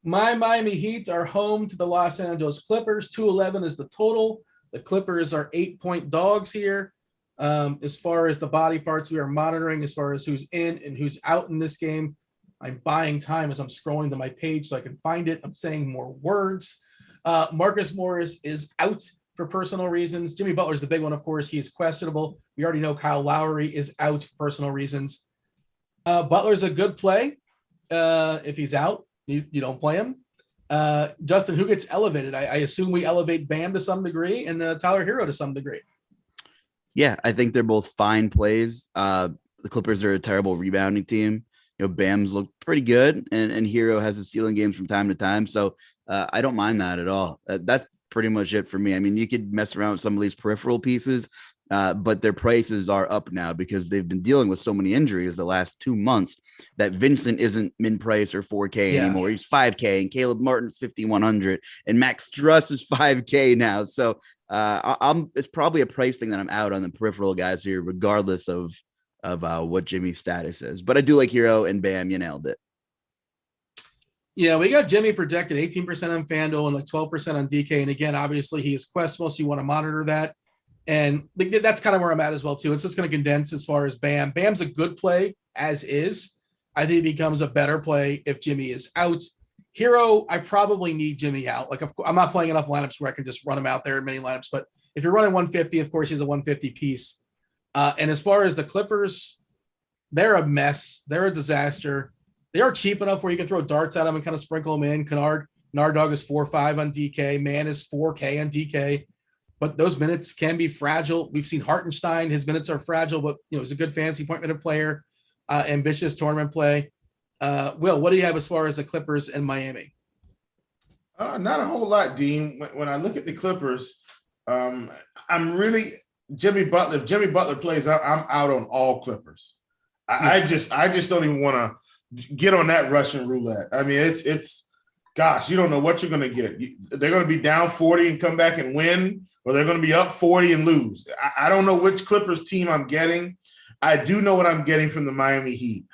My Miami Heat are home to the Los Angeles Clippers. 211 is the total. The Clippers are 8-point dogs here. As far as the body parts we are monitoring, as far as who's in and who's out in this game, I'm buying time as I'm scrolling to my page so I can find it. I'm saying more words. Marcus Morris is out for personal reasons. Jimmy Butler's the big one, of course. He is questionable. We already know Kyle Lowry is out for personal reasons. Butler's a good play. If he's out, you don't play him. Justin, who gets elevated? I assume we elevate Bam to some degree and Tyler Hero to some degree. Yeah, I think they're both fine plays. The Clippers are a terrible rebounding team. Bam's looked pretty good, and Hero has the ceiling games from time to time. So I don't mind that at all. That's pretty much it for me. I mean, you could mess around with some of these peripheral pieces, but their prices are up now because they've been dealing with so many injuries the last 2 months that Vincent isn't min price or 4K anymore. He's 5K, and Caleb Martin's 5,100, and Max Struss is 5K now. So it's probably a price thing that I'm out on the peripheral guys here, regardless of what Jimmy's status is. But I do like Hero, and Bam, you nailed it. Yeah, we got Jimmy projected 18% on FanDuel and like 12% on DK. And again, obviously he is questionable, so you want to monitor that. And that's kind of where I'm at as well, too. It's just going to condense as far as Bam. Bam's a good play as is. I think he becomes a better play if Jimmy is out. Hero, I probably need Jimmy out. Like, I'm not playing enough lineups where I can just run him out there in many lineups. But if you're running 150, of course, he's a 150 piece. And as far as the Clippers, they're a mess. They're a disaster. They are cheap enough where you can throw darts at them and kind of sprinkle them in. Nardog is 4.5 on DK. Man is 4K on DK. But those minutes can be fragile. We've seen Hartenstein. His minutes are fragile, but he's a good fantasy point minute player, ambitious tournament play. Will, what do you have as far as the Clippers and Miami? Not a whole lot, Dean. When I look at the Clippers, I'm really Jimmy Butler. If Jimmy Butler plays, I'm out on all Clippers. I just don't even want to get on that Russian roulette. I mean, it's gosh, you don't know what you're going to get. They're going to be down 40 and come back and win, or they're going to be up 40 and lose. I don't know which Clippers team I'm getting. I do know what I'm getting from the Miami Heat.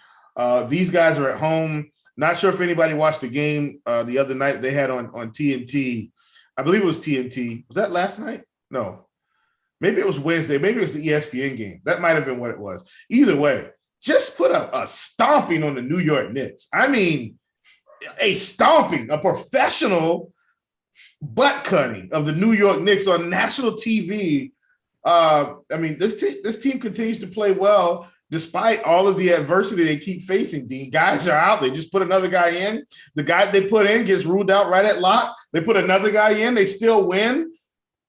These guys are at home. Not sure if anybody watched the game the other night they had on TNT. I believe it was TNT. Was that last night? No. Maybe it was Wednesday. Maybe it was the ESPN game. That might have been what it was. Either way, just put a stomping on the New York Knicks. I mean, a stomping, a professional butt cutting of the New York Knicks on national TV. I mean, this team continues to play well despite all of the adversity they keep facing. The guys are out. They just put another guy in. The guy they put in gets ruled out right at lock. They put another guy in. They still win.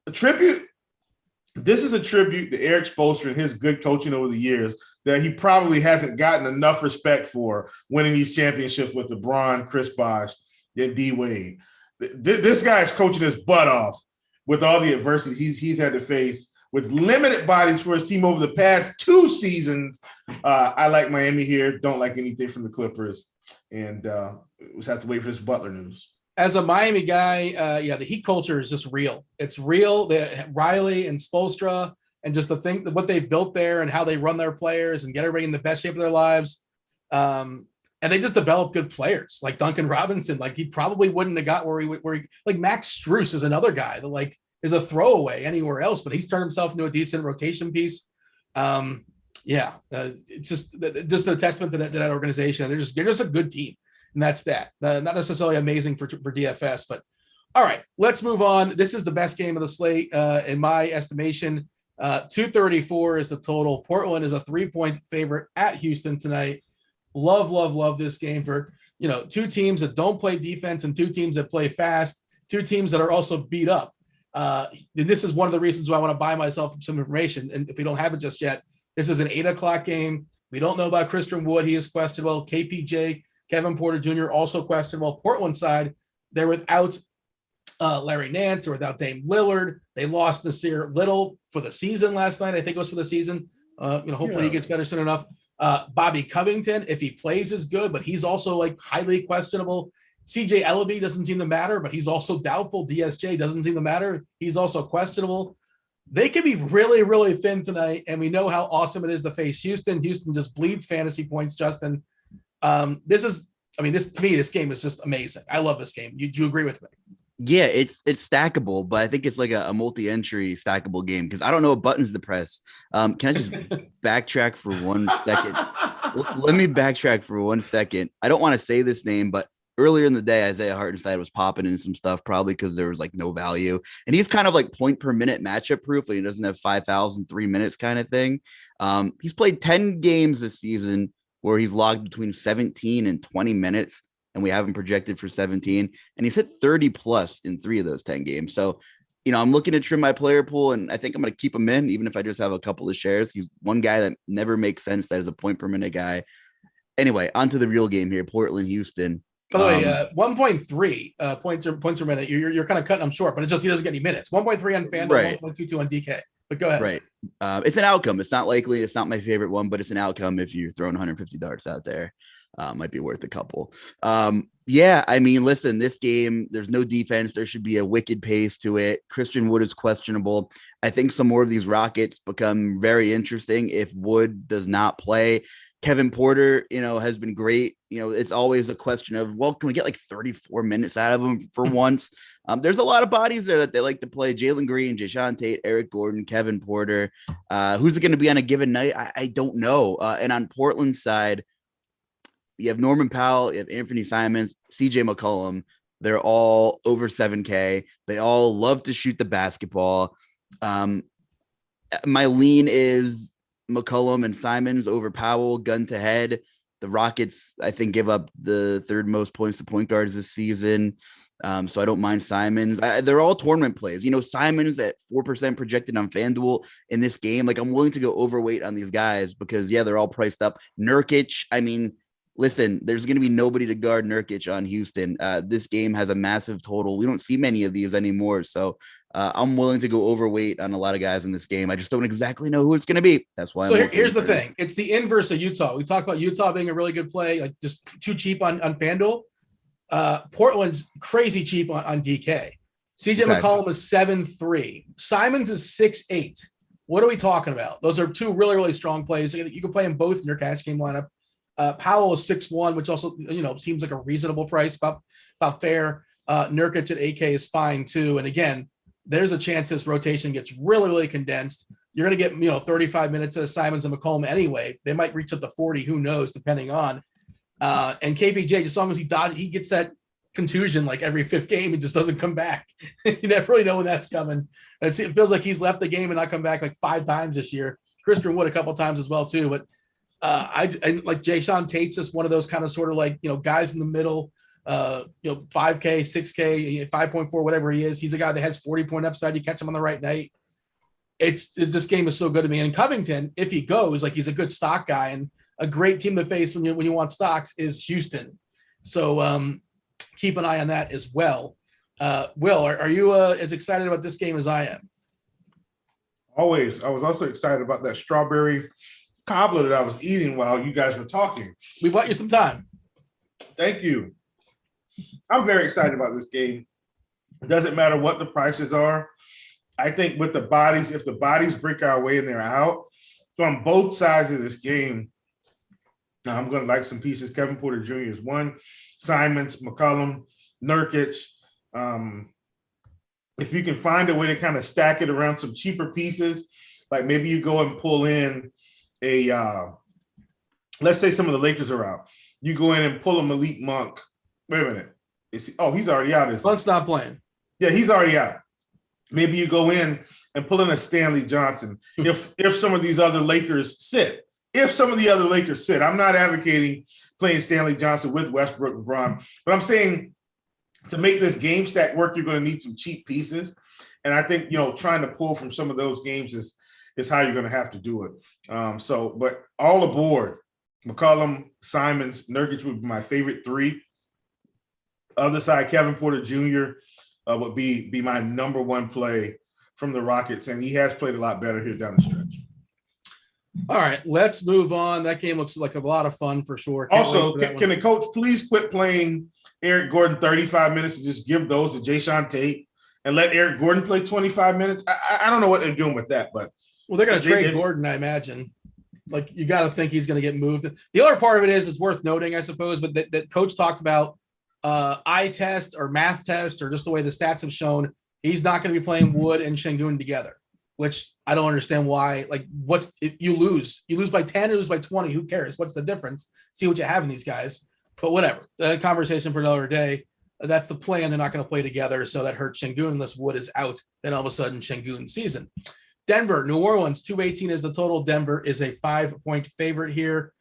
This is a tribute to Eric Spoelstra and his good coaching over the years that he probably hasn't gotten enough respect for, winning these championships with LeBron, Chris Bosh, and D Wade. This guy is coaching his butt off with all the adversity he's had to face with limited bodies for his team over the past 2 seasons. I like Miami here. Don't like anything from the Clippers. And we'll just have to wait for this Butler news. As a Miami guy, the Heat culture is just real. It's real. Riley and Spoelstra and just what they've built there and how they run their players and get everybody in the best shape of their lives. And they just develop good players like Duncan Robinson. Like, he probably wouldn't have got where he like Max Strus is another guy that is a throwaway anywhere else, but he's turned himself into a decent rotation piece. It's just a testament to that organization. They're just a good team. And that's that. Not necessarily amazing for DFS, but all right, let's move on. This is the best game of the slate, in my estimation. 234 is the total. Portland is a 3-point favorite at Houston tonight. Love this game for, 2 teams that don't play defense and 2 teams that play fast, 2 teams that are also beat up. And this is one of the reasons why I want to buy myself some information. And if we don't have it just yet, this is an 8:00 game. We don't know about Christian Wood. He is questionable. KPJ Kevin Porter Jr. also questionable. Portland side, they're without Larry Nance, or without Dame Lillard. They lost Nasir Little for the season last night. I think it was for the season. Hopefully he gets better soon enough. Bobby Covington, if he plays, is good, but he's also like highly questionable. CJ Ellaby doesn't seem to matter, but he's also doubtful. DSJ doesn't seem to matter. He's also questionable. They could be really, really thin tonight, and we know how awesome it is to face Houston. Houston just bleeds fantasy points, Justin. This to me, this game is just amazing. I love this game. Do you agree with me? Yeah, it's stackable, but I think it's like a multi-entry stackable game because I don't know what buttons to press. Can I just backtrack for 1 second? Let me backtrack for 1 second. I don't want to say this name, but earlier in the day, Isaiah Hartenstein was popping in some stuff, probably because there was like no value. And he's kind of like point per minute matchup proof, and he doesn't have 5,000, 3 minutes kind of thing. He's played 10 games this season where he's logged between 17 and 20 minutes. And we have him projected for 17, and he's hit 30 plus in 3 of those 10 games. So, I'm looking to trim my player pool, and I think I'm going to keep him in, even if I just have a couple of shares. He's one guy that never makes sense. That is a point per minute guy. Anyway, on to the real game here. Portland, Houston. By the way, 1.3 points per minute. You're kind of cutting him short, but it's just he doesn't get any minutes. 1.3 on Fanduel, right. 1.22 on DK. But go ahead. Right. It's an outcome. It's not likely. It's not my favorite one, but it's an outcome if you're throwing 150 darts out there. Might be worth a couple. Listen, this game, there's no defense. There should be a wicked pace to it. Christian Wood is questionable. I think some more of these Rockets become very interesting if Wood does not play. Kevin Porter, has been great. It's always a question of, well, can we get like 34 minutes out of him for once? There's a lot of bodies there that they like to play. Jalen Green, Jayshawn Tate, Eric Gordon, Kevin Porter. Who's it going to be on a given night? I don't know. And on Portland's side, you have Norman Powell, you have Anthony Simons, CJ McCollum. They're all over 7K. They all love to shoot the basketball. My lean is McCollum and Simons over Powell, gun to head. The Rockets, I think, give up the third most points to point guards this season. So I don't mind Simons. They're all tournament plays. Simons at 4% projected on Fanduel in this game. Like, I'm willing to go overweight on these guys because, they're all priced up. Nurkic, listen, there's going to be nobody to guard Nurkic on Houston. This game has a massive total. We don't see many of these anymore. So I'm willing to go overweight on a lot of guys in this game. I just don't exactly know who it's going to be. That's why. So here's the thing. It's the inverse of Utah. We talked about Utah being a really good play, like just too cheap on FanDuel. Portland's crazy cheap on DK. CJ McCollum is 7'3". Simons is 6'8". What are we talking about? Those are two really, really strong plays. You can play them both in your cash game lineup. Powell is 6'1", which also, seems like a reasonable price, about fair. Nurkic at 8K is fine too. And again, there's a chance this rotation gets really, really condensed. You're going to get, 35 minutes of Simons and McCollum anyway. They might reach up to 40, who knows, depending on. And KPJ, as long as he gets that contusion like every 5th game, it just doesn't come back. You never really know when that's coming. It feels like he's left the game and not come back like 5 times this year. Christian Wood a couple times as well too, but I like Jayshawn Tate's just one of those kind of sort of like, guys in the middle, 5K, 6K, 5.4, whatever he is. He's a guy that has 40-point upside. You catch him on the right night. This game is so good to me. And Covington, if he goes, like, he's a good stock guy, and a great team to face when you want stocks is Houston. So keep an eye on that as well. Will, are you as excited about this game as I am? Always. I was also excited about that strawberry cobbler that I was eating while you guys were talking. We bought you some time. Thank you. I'm very excited about this game. It doesn't matter what the prices are. I think with the bodies, if the bodies break our way and they're out, so on both sides of this game, I'm going to like some pieces. Kevin Porter Jr. is one. Simons, McCollum, Nurkic. If you can find a way to kind of stack it around some cheaper pieces, like maybe you go and pull in let's say some of the Lakers are out. You go in and pull a Malik Monk. Wait a minute. He's already out. Monk's not playing. Yeah, he's already out. Maybe you go in and pull in a Stanley Johnson. If some of these other Lakers sit. I'm not advocating playing Stanley Johnson with Westbrook and Braun, but I'm saying to make this game stack work, you're going to need some cheap pieces. And I think, trying to pull from some of those games is how you're going to have to do it. But all aboard McCollum, Simons, Nurkic would be my favorite three. Other side, Kevin Porter Jr. Would be my number one play from the Rockets, and he has played a lot better here down the stretch. All right, let's move on. That game looks like a lot of fun for sure. Also, can the coach please quit playing Eric Gordon 35 minutes and just give those to Jayshawn Tate and let Eric Gordon play 25 minutes? I don't know what they're doing with that, but they're going to trade Gordon, I imagine. Like, you got to think he's going to get moved. The other part of it is, it's worth noting, I suppose, but that coach talked about eye test or math test, or just the way the stats have shown, he's not going to be playing Wood and Şengün together, which I don't understand why. Like, you lose by 10 or lose by 20. Who cares? What's the difference? See what you have in these guys. But whatever. Conversation for another day. That's the plan. They're not going to play together, so that hurts Şengün unless Wood is out. Then all of a sudden, Şengün season. Denver, New Orleans, 218 is the total. Denver is a 5-point favorite here.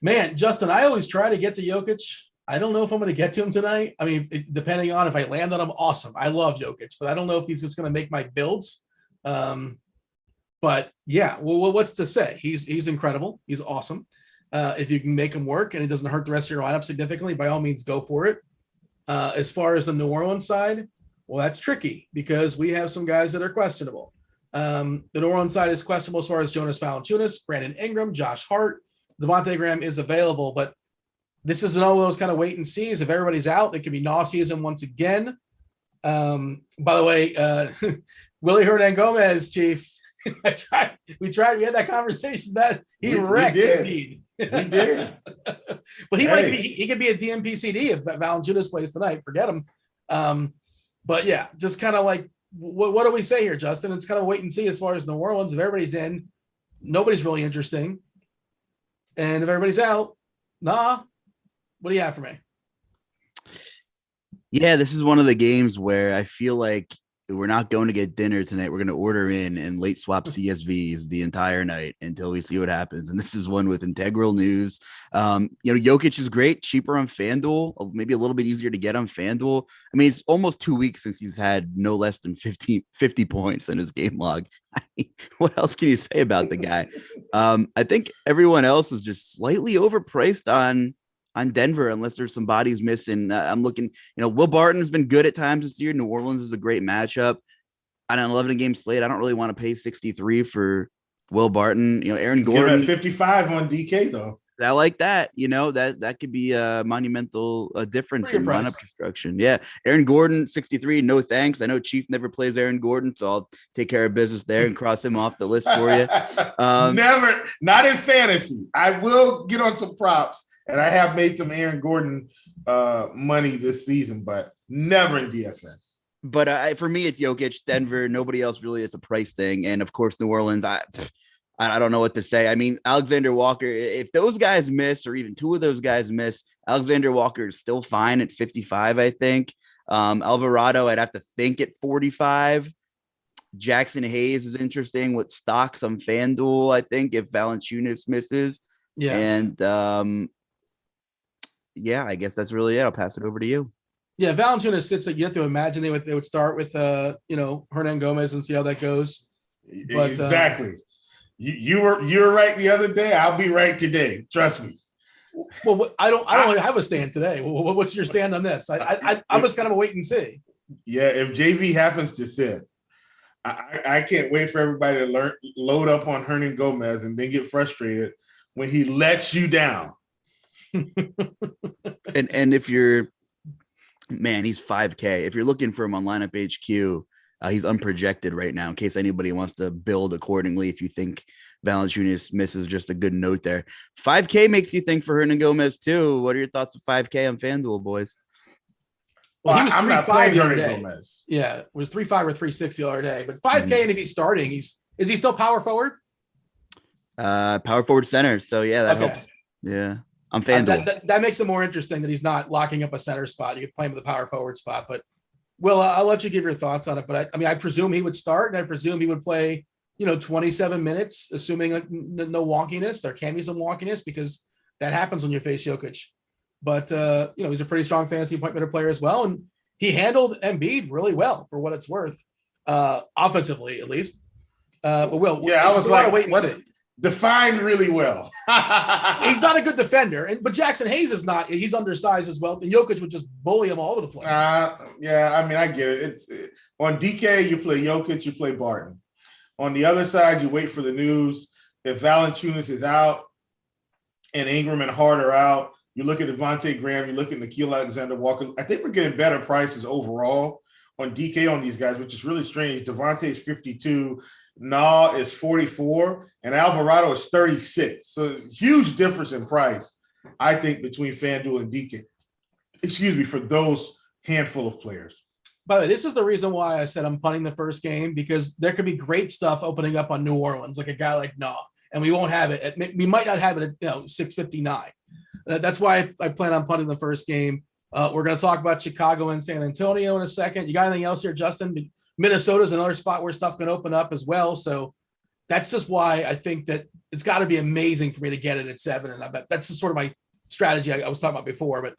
Man, Justin, I always try to get to Jokic. I don't know if I'm going to get to him tonight. I mean, depending on if I land on him, awesome. I love Jokic, but I don't know if he's just going to make my builds. But yeah, well, what's to say? He's incredible. He's awesome. If you can make him work and it doesn't hurt the rest of your lineup significantly, by all means, go for it. As far as the New Orleans side, well, that's tricky because we have some guys that are questionable. The New Orleans side is questionable as far as Jonas Valanciunas, Brandon Ingram, Josh Hart. Devontae Graham is available, but this isn't all those kind of wait and sees. If everybody's out, it could be Naw season once again. By the way, Willie Hernangomez, Chief. We had that conversation that he wrecked. We did. But he could be a DMPCD if Valanciunas plays tonight. Forget him. But yeah, just kind of like, what do we say here, Justin? It's kind of wait and see as far as New Orleans. If everybody's in, nobody's really interesting. And if everybody's out, what do you have for me? Yeah, this is one of the games where I feel like we're not going to get dinner tonight. We're going to order in and late swap CSVs the entire night until we see what happens. And this is one with integral news. Jokic is great, cheaper on Fanduel, maybe a little bit easier to get on Fanduel. I mean, it's almost 2 weeks since he's had no less than 50 points in his game log. What else can you say about the guy? I think everyone else is just slightly overpriced on Denver, unless there's some bodies missing. I'm looking, Will Barton has been good at times this year. New Orleans is a great matchup. On an 11-game slate, I don't really want to pay 63 for Will Barton. Aaron Gordon. 55 on DK, though. I like that. That could be a monumental difference in lineup construction. Yeah. Aaron Gordon, 63. No thanks. I know Chief never plays Aaron Gordon, so I'll take care of business there and cross him off the list for you. Never, not in fantasy. I will get on some props. And I have made some Aaron Gordon money this season, but never in DFS. But for me, it's Jokic, Denver. Nobody else really. It's a price thing. And, of course, New Orleans, I don't know what to say. I mean, Alexander Walker, if those guys miss or even two of those guys miss, Alexander Walker is still fine at 55, I think. Alvarado, I'd have to think at 45. Jackson Hayes is interesting with stocks on FanDuel, I think, if Valanciunas misses. Yeah. And, yeah, I guess that's really it. I'll pass it over to you. Yeah, Valanciunas sits. You have to imagine they would start with Hernangomez and see how that goes. But, exactly. You were right the other day. I'll be right today. Trust me. Well, I don't have a stand today. What's your stand on this? I'm just kind of a wait and see. Yeah, if JV happens to sit, I can't wait for everybody to load up on Hernangomez and then get frustrated when he lets you down. and if you're, man, he's 5K. If you're looking for him on lineup HQ, he's unprojected right now in case anybody wants to build accordingly. If you think Valanciunas misses, just a good note there. 5K makes you think for Hernangomez too. What are your thoughts of 5K on FanDuel, boys? Well, he was I'm not playing Hernangomez. Yeah, it was 3.5 or 3.6 the other day. But 5K, and if he's starting, is he still power forward? Power forward center. So yeah, that helps. Yeah. I'm FanDuel. That makes it more interesting that he's not locking up a center spot. You could play him with the power forward spot, but Will, I'll let you give your thoughts on it. But I presume he would start, and I presume he would play, 27 minutes, assuming no wonkiness. There can be some wonkiness because that happens when you face Jokic. But he's a pretty strong fantasy point getter player as well, and he handled Embiid really well for what it's worth, offensively at least. But Will, yeah, I was like, defined really well. He's not a good defender, but Jackson Hayes is not. He's undersized as well. And Jokic would just bully him all over the place. Yeah, I mean, I get it. On DK, you play Jokic, you play Barton. On the other side, you wait for the news. If Valanciunas is out and Ingram and Hart are out, you look at Devontae Graham, you look at Nickeil Alexander-Walker. I think we're getting better prices overall on DK on these guys, which is really strange. Devontae's 52, Na is 44, and Alvarado is 36. So huge difference in price, I think, between FanDuel and DK. Excuse me, for those handful of players. By the way, this is the reason why I said I'm punting the first game, because there could be great stuff opening up on New Orleans, like a guy like Na, and we won't have it. We might not have it at 6:59. That's why I plan on punting the first game. We're going to talk about Chicago and San Antonio in a second. You got anything else here, Justin? Minnesota's another spot where stuff can open up as well. So that's just why I think that it's got to be amazing for me to get it at 7. And I bet that's just sort of my strategy I was talking about before. But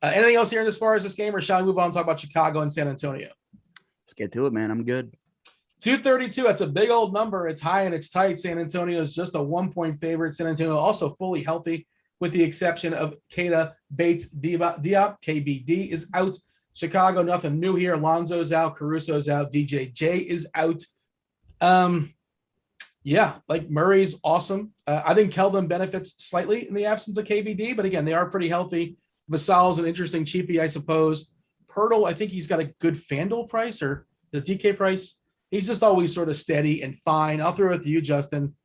anything else here as far as this game, or shall I move on and talk about Chicago and San Antonio? Let's get to it, man. I'm good. 232. That's a big old number. It's high and it's tight. San Antonio is just a 1-point favorite. San Antonio also fully healthy, with the exception of Keita Bates-Diop. KBD is out. Chicago, nothing new here. Alonzo's out. Caruso's out. DJJ is out. Yeah, like Murray's awesome. I think Kelvin benefits slightly in the absence of KBD, but again, they are pretty healthy. Vasal's an interesting cheapie, I suppose. Pirtle, I think he's got a good FanDuel price, or the DK price. He's just always sort of steady and fine. I'll throw it to you, Justin.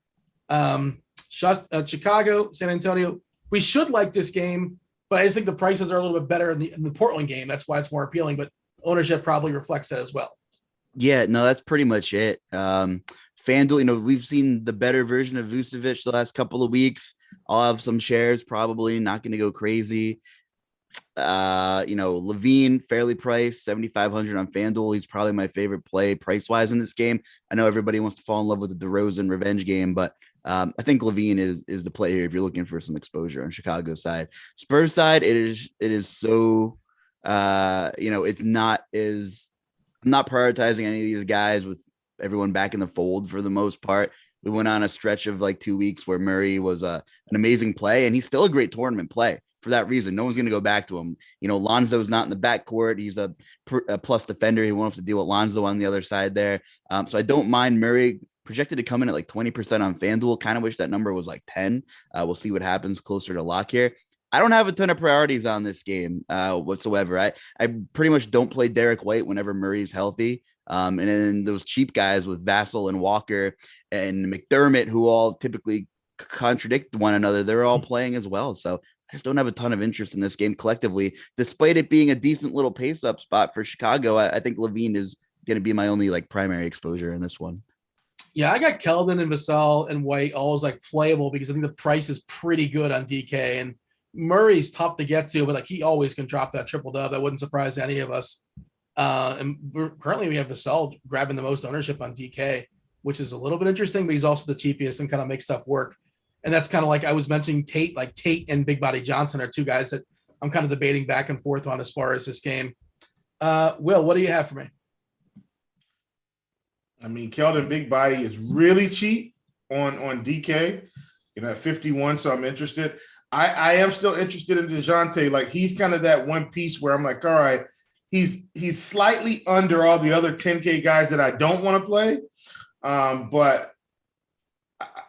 Chicago, San Antonio. We should like this game, but I just think the prices are a little bit better in the Portland game. That's why it's more appealing, but ownership probably reflects that as well. Yeah, no, that's pretty much it. FanDuel, we've seen the better version of Vucevic the last couple of weeks. I'll have some shares, probably not going to go crazy. Levine, fairly priced, 7,500 on FanDuel. He's probably my favorite play price-wise in this game. I know everybody wants to fall in love with the DeRozan revenge game, but I think Levine is the play here if you're looking for some exposure on Chicago's side. Spurs side, it is so it's not as, I'm not prioritizing any of these guys with everyone back in the fold for the most part. We went on a stretch of like 2 weeks where Murray was an amazing play, and he's still a great tournament play. For that reason, no one's going to go back to him. Lonzo's not in the backcourt. He's a plus defender. He won't have to deal with Lonzo on the other side there. So I don't mind Murray. Projected to come in at like 20% on FanDuel. Kind of wish that number was like 10. We'll see what happens closer to lock here. I don't have a ton of priorities on this game whatsoever. I pretty much don't play Derek White whenever Murray's healthy. And then those cheap guys with Vassell and Walker and McDermott, who all typically contradict one another, they're all playing as well. So I just don't have a ton of interest in this game collectively, despite it being a decent little pace up spot for Chicago. I think Levine is going to be my only like primary exposure in this one. Yeah, I got Keldon and Vassell and White always like playable because I think the price is pretty good on DK, and Murray's tough to get to, but like he always can drop that triple dub. That wouldn't surprise any of us. And currently we have Vassell grabbing the most ownership on DK, which is a little bit interesting, but he's also the cheapest and kind of makes stuff work. And that's kind of like I was mentioning Tate, like Tate and Big Body Johnson are two guys that I'm kind of debating back and forth on as far as this game. Will, what do you have for me? I mean, Keldon Big Body is really cheap on DK, at 51, so I'm interested. I am still interested in DeJounte. Like, he's kind of that one piece where I'm like, all right, he's slightly under all the other 10K guys that I don't want to play, but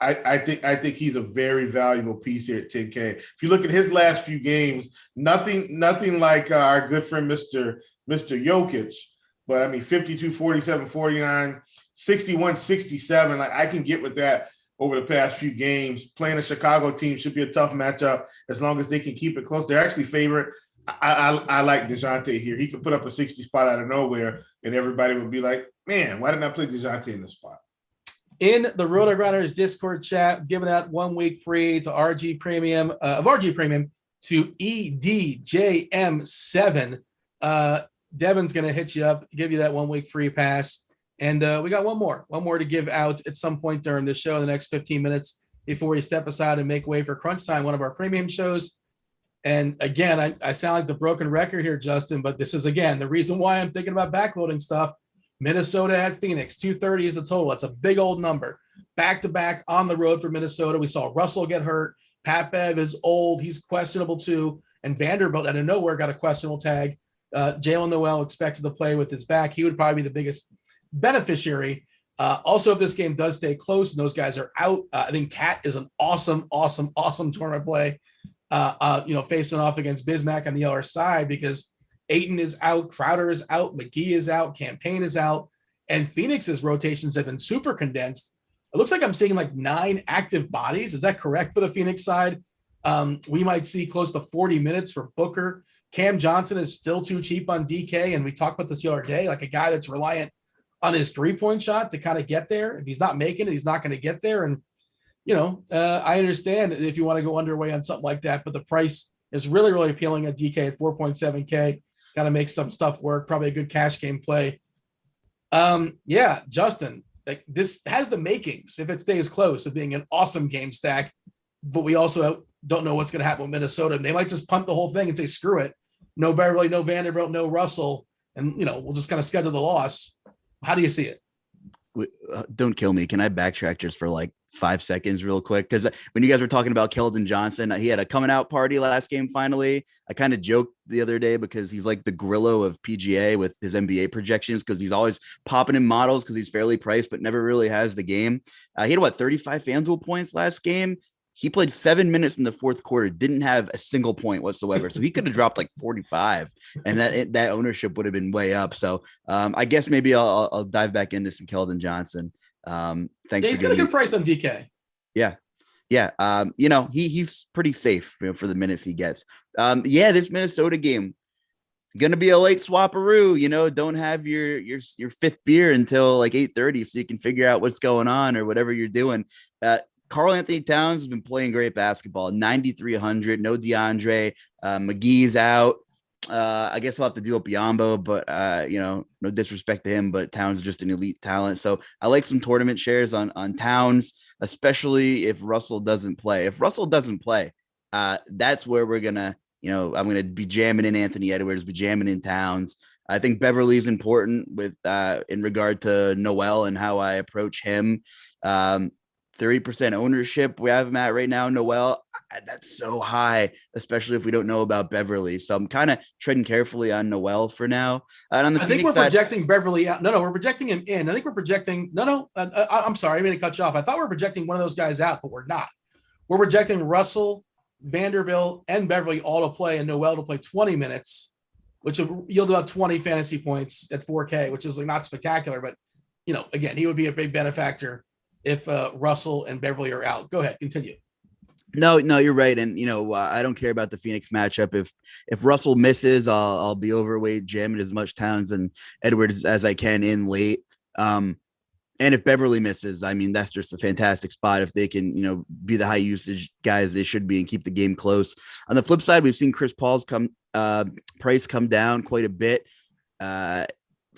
I think he's a very valuable piece here at 10K. If you look at his last few games, nothing like our good friend Mr. Jokic. But I mean, 52, 47, 49, 61, 67. Like, I can get with that over the past few games. Playing a Chicago team should be a tough matchup as long as they can keep it close. They're actually favorite. I like DeJounte here. He could put up a 60 spot out of nowhere, and everybody would be like, man, why didn't I play DeJounte in this spot? In the Rotogrinders Discord chat, giving out 1 week free to RG Premium, to EDJM7. Devin's going to hit you up, give you that 1 week free pass. And we got one more to give out at some point during the show in the next 15 minutes before we step aside and make way for Crunch Time, one of our premium shows. And again, I sound like the broken record here, Justin, but this is, again, the reason why I'm thinking about backloading stuff. Minnesota at Phoenix, 230 is the total. That's a big old number. back-to-back on the road for Minnesota. We saw Russell get hurt. Pat Bev is old. He's questionable too. And Vanderbilt out of nowhere got a questionable tag. Jalen Noel expected to play with his back. He would probably be the biggest beneficiary. Also, if this game does stay close and those guys are out, I think Cat is an awesome tournament play, facing off against Bismack on the other side, because Ayton is out, Crowder is out, McGee is out, Campaign is out, and Phoenix's rotations have been super condensed. It looks like I'm seeing like 9 active bodies. Is that correct for the Phoenix side? We might see close to 40 minutes for Booker. Cam Johnson is still too cheap on DK, and we talked about this the other day, like a guy that's reliant on his three-point shot to kind of get there. If he's not making it, he's not going to get there. And, I understand if you want to go underway on something like that, but the price is really, really appealing at DK at 4.7K. Got to make some stuff work. Probably a good cash game play. Justin, like this has the makings, if it stays close, of being an awesome game stack, but we also don't know what's going to happen with Minnesota. They might just punt the whole thing and say, screw it. No Beverly, no Vanderbilt, no Russell. And, we'll just kind of schedule the loss. How do you see it? Don't kill me. Can I backtrack just for like 5 seconds real quick? Because when you guys were talking about Kelvin Johnson, he had a coming out party last game. Finally, I kind of joked the other day because he's like the Grillo of PGA with his NBA projections, because he's always popping in models because he's fairly priced, but never really has the game. He had 35 Fanduel points last game. He played 7 minutes in the fourth quarter, didn't have a single point whatsoever. So he could have dropped like 45, and that ownership would have been way up. So I guess maybe I'll dive back into some Kelvin Johnson. Thanks. He's got a good price on DK. Yeah. He's pretty safe for the minutes he gets. This Minnesota game gonna be a late swapperoo. Don't have your fifth beer until like 8:30 so you can figure out what's going on or whatever you're doing. Karl Anthony Towns has been playing great basketball. 9,300. No DeAndre. McGee's out. I guess I'll have to deal with Biyombo, but no disrespect to him, but Towns is just an elite talent. So I like some tournament shares on Towns, especially if Russell doesn't play. If Russell doesn't play, that's where we're gonna, I'm gonna be jamming in Anthony Edwards, be jamming in Towns. I think Beverly's important with in regard to Noel and how I approach him. 30% ownership we have him at right now. Noel, that's so high, especially if we don't know about Beverly. So I'm kind of treading carefully on Noel for now. And on the Phoenix side, projecting Beverly out. No, we're projecting him in. I think we're projecting. I'm sorry, I'm going to cut you off. I thought we were projecting one of those guys out, but we're not. We're projecting Russell, Vanderbilt, and Beverly all to play, and Noel to play 20 minutes, which will yield about 20 fantasy points at 4K, which is like not spectacular, but again, he would be a big benefactor if Russell and Beverly are out. Go ahead, continue. No, you're right. And, I don't care about the Phoenix matchup. If Russell misses, I'll be overweight, jamming as much Towns and Edwards as I can in late. And if Beverly misses, I mean, that's just a fantastic spot. If they can, be the high usage guys they should be and keep the game close. On the flip side, we've seen Chris Paul's price come down quite a bit.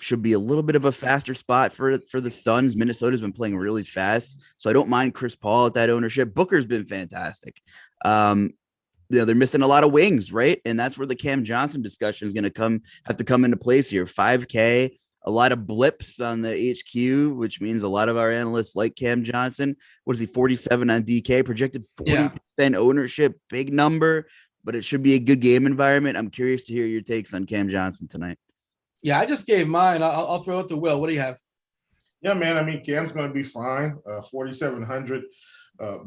Should be a little bit of a faster spot for the Suns. Minnesota's been playing really fast, so I don't mind Chris Paul at that ownership. Booker's been fantastic. They're missing a lot of wings, right? And that's where the Cam Johnson discussion is going to have to come into place here. 5K, a lot of blips on the HQ, which means a lot of our analysts like Cam Johnson. What is he, 47 on DK? Projected 40% ownership, big number, but it should be a good game environment. I'm curious to hear your takes on Cam Johnson tonight. Yeah, I just gave mine. I'll throw it to Will. What do you have? Yeah, man. I mean, Cam's going to be fine. 4,700,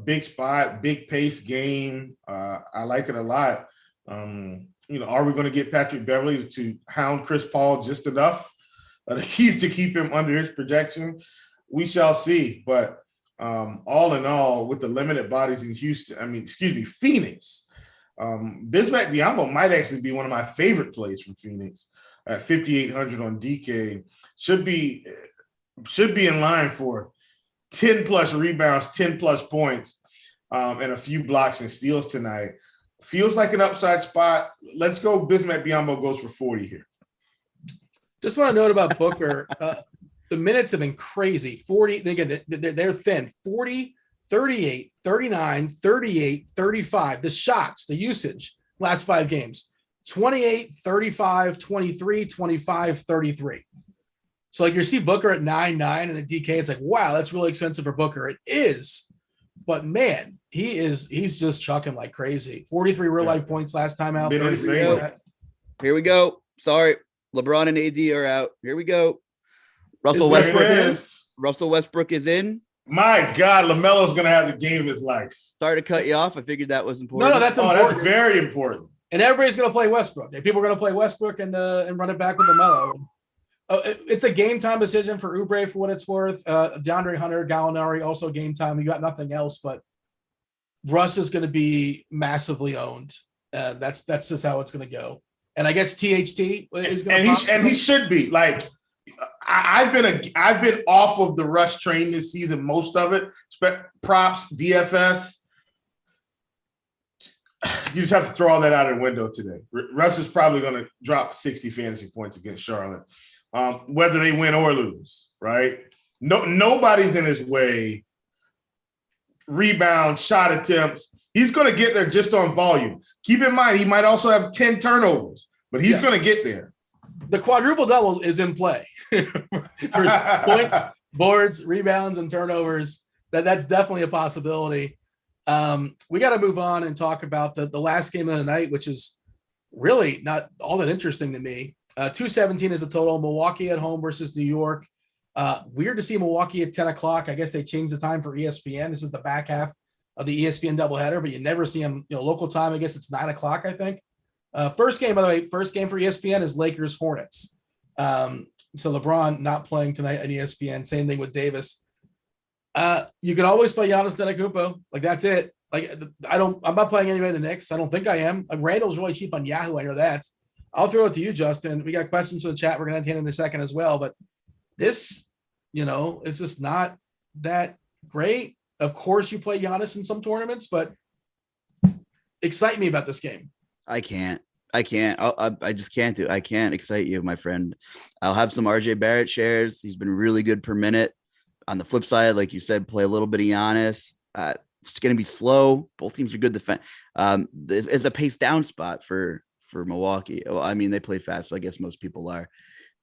big spot, big pace game. I like it a lot. Are we going to get Patrick Beverly to hound Chris Paul just enough to keep him under his projection? We shall see. But all in all, with the limited bodies in Phoenix, Bismack Biyombo might actually be one of my favorite plays from Phoenix. At 5,800 on DK, should be in line for 10 plus rebounds, 10 plus points, and a few blocks and steals tonight. Feels like an upside spot. Let's go. Bismack Biyombo goes for 40 here. Just want to note about Booker. The minutes have been crazy. 40. Again, they're thin. 40, 38, 39, 38, 35. The shots, the usage, last 5 games. 28, 35, 23, 25, 33. So like you see Booker at 9-9 and at DK, it's like, wow, that's really expensive for Booker. It is. But man, he's just chucking like crazy. 43 real life points last time out. Here we go. Sorry. LeBron and AD are out. Here we go. Russell Westbrook is in. My God, LaMelo's gonna have the game of his life. Sorry to cut you off. I figured that was important. No, that's important. That's very important. And everybody's gonna play Westbrook. People are gonna play Westbrook and run it back with LaMelo. It's a game time decision for Oubre for what it's worth. DeAndre Hunter, Gallinari, also game time. You got nothing else, but Russ is going to be massively owned. That's just how it's going to go. And I guess THT is going to, and he should be. Like I've been off of the Russ train this season, most of it. Props, DFS. You just have to throw all that out of the window today. Russ is probably going to drop 60 fantasy points against Charlotte. Whether they win or lose, right? Nobody's in his way. Rebounds, shot attempts. He's going to get there just on volume. Keep in mind, he might also have 10 turnovers, but he's going to get there. The quadruple double is in play for points, boards, rebounds, and turnovers. That's definitely a possibility. We got to move on and talk about the last game of the night, which is really not all that interesting to me. 217 is the total. Milwaukee at home versus New York. Weird to see Milwaukee at 10 o'clock. I guess they changed the time for ESPN. This is the back half of the ESPN doubleheader, but you never see them, local time. I guess it's 9 o'clock, I think. First game, by the way, first game for ESPN is Lakers Hornets. So LeBron not playing tonight on ESPN. Same thing with Davis. You can always play Giannis Antetokounmpo. Like, that's it. Like, I'm not playing anybody in the Knicks. I don't think I am. Randall's really cheap on Yahoo. I know that. I'll throw it to you, Justin. We got questions in the chat. We're going to entertain in a second as well. But this, is just not that great. Of course, you play Giannis in some tournaments, but excite me about this game. I can't. I just can't I can't excite you, my friend. I'll have some RJ Barrett shares. He's been really good per minute. On the flip side, like you said, play a little bit of Giannis. It's going to be slow. Both teams are good defense. It's a pace down spot for Milwaukee. Well, I mean, they play fast, so I guess most people are.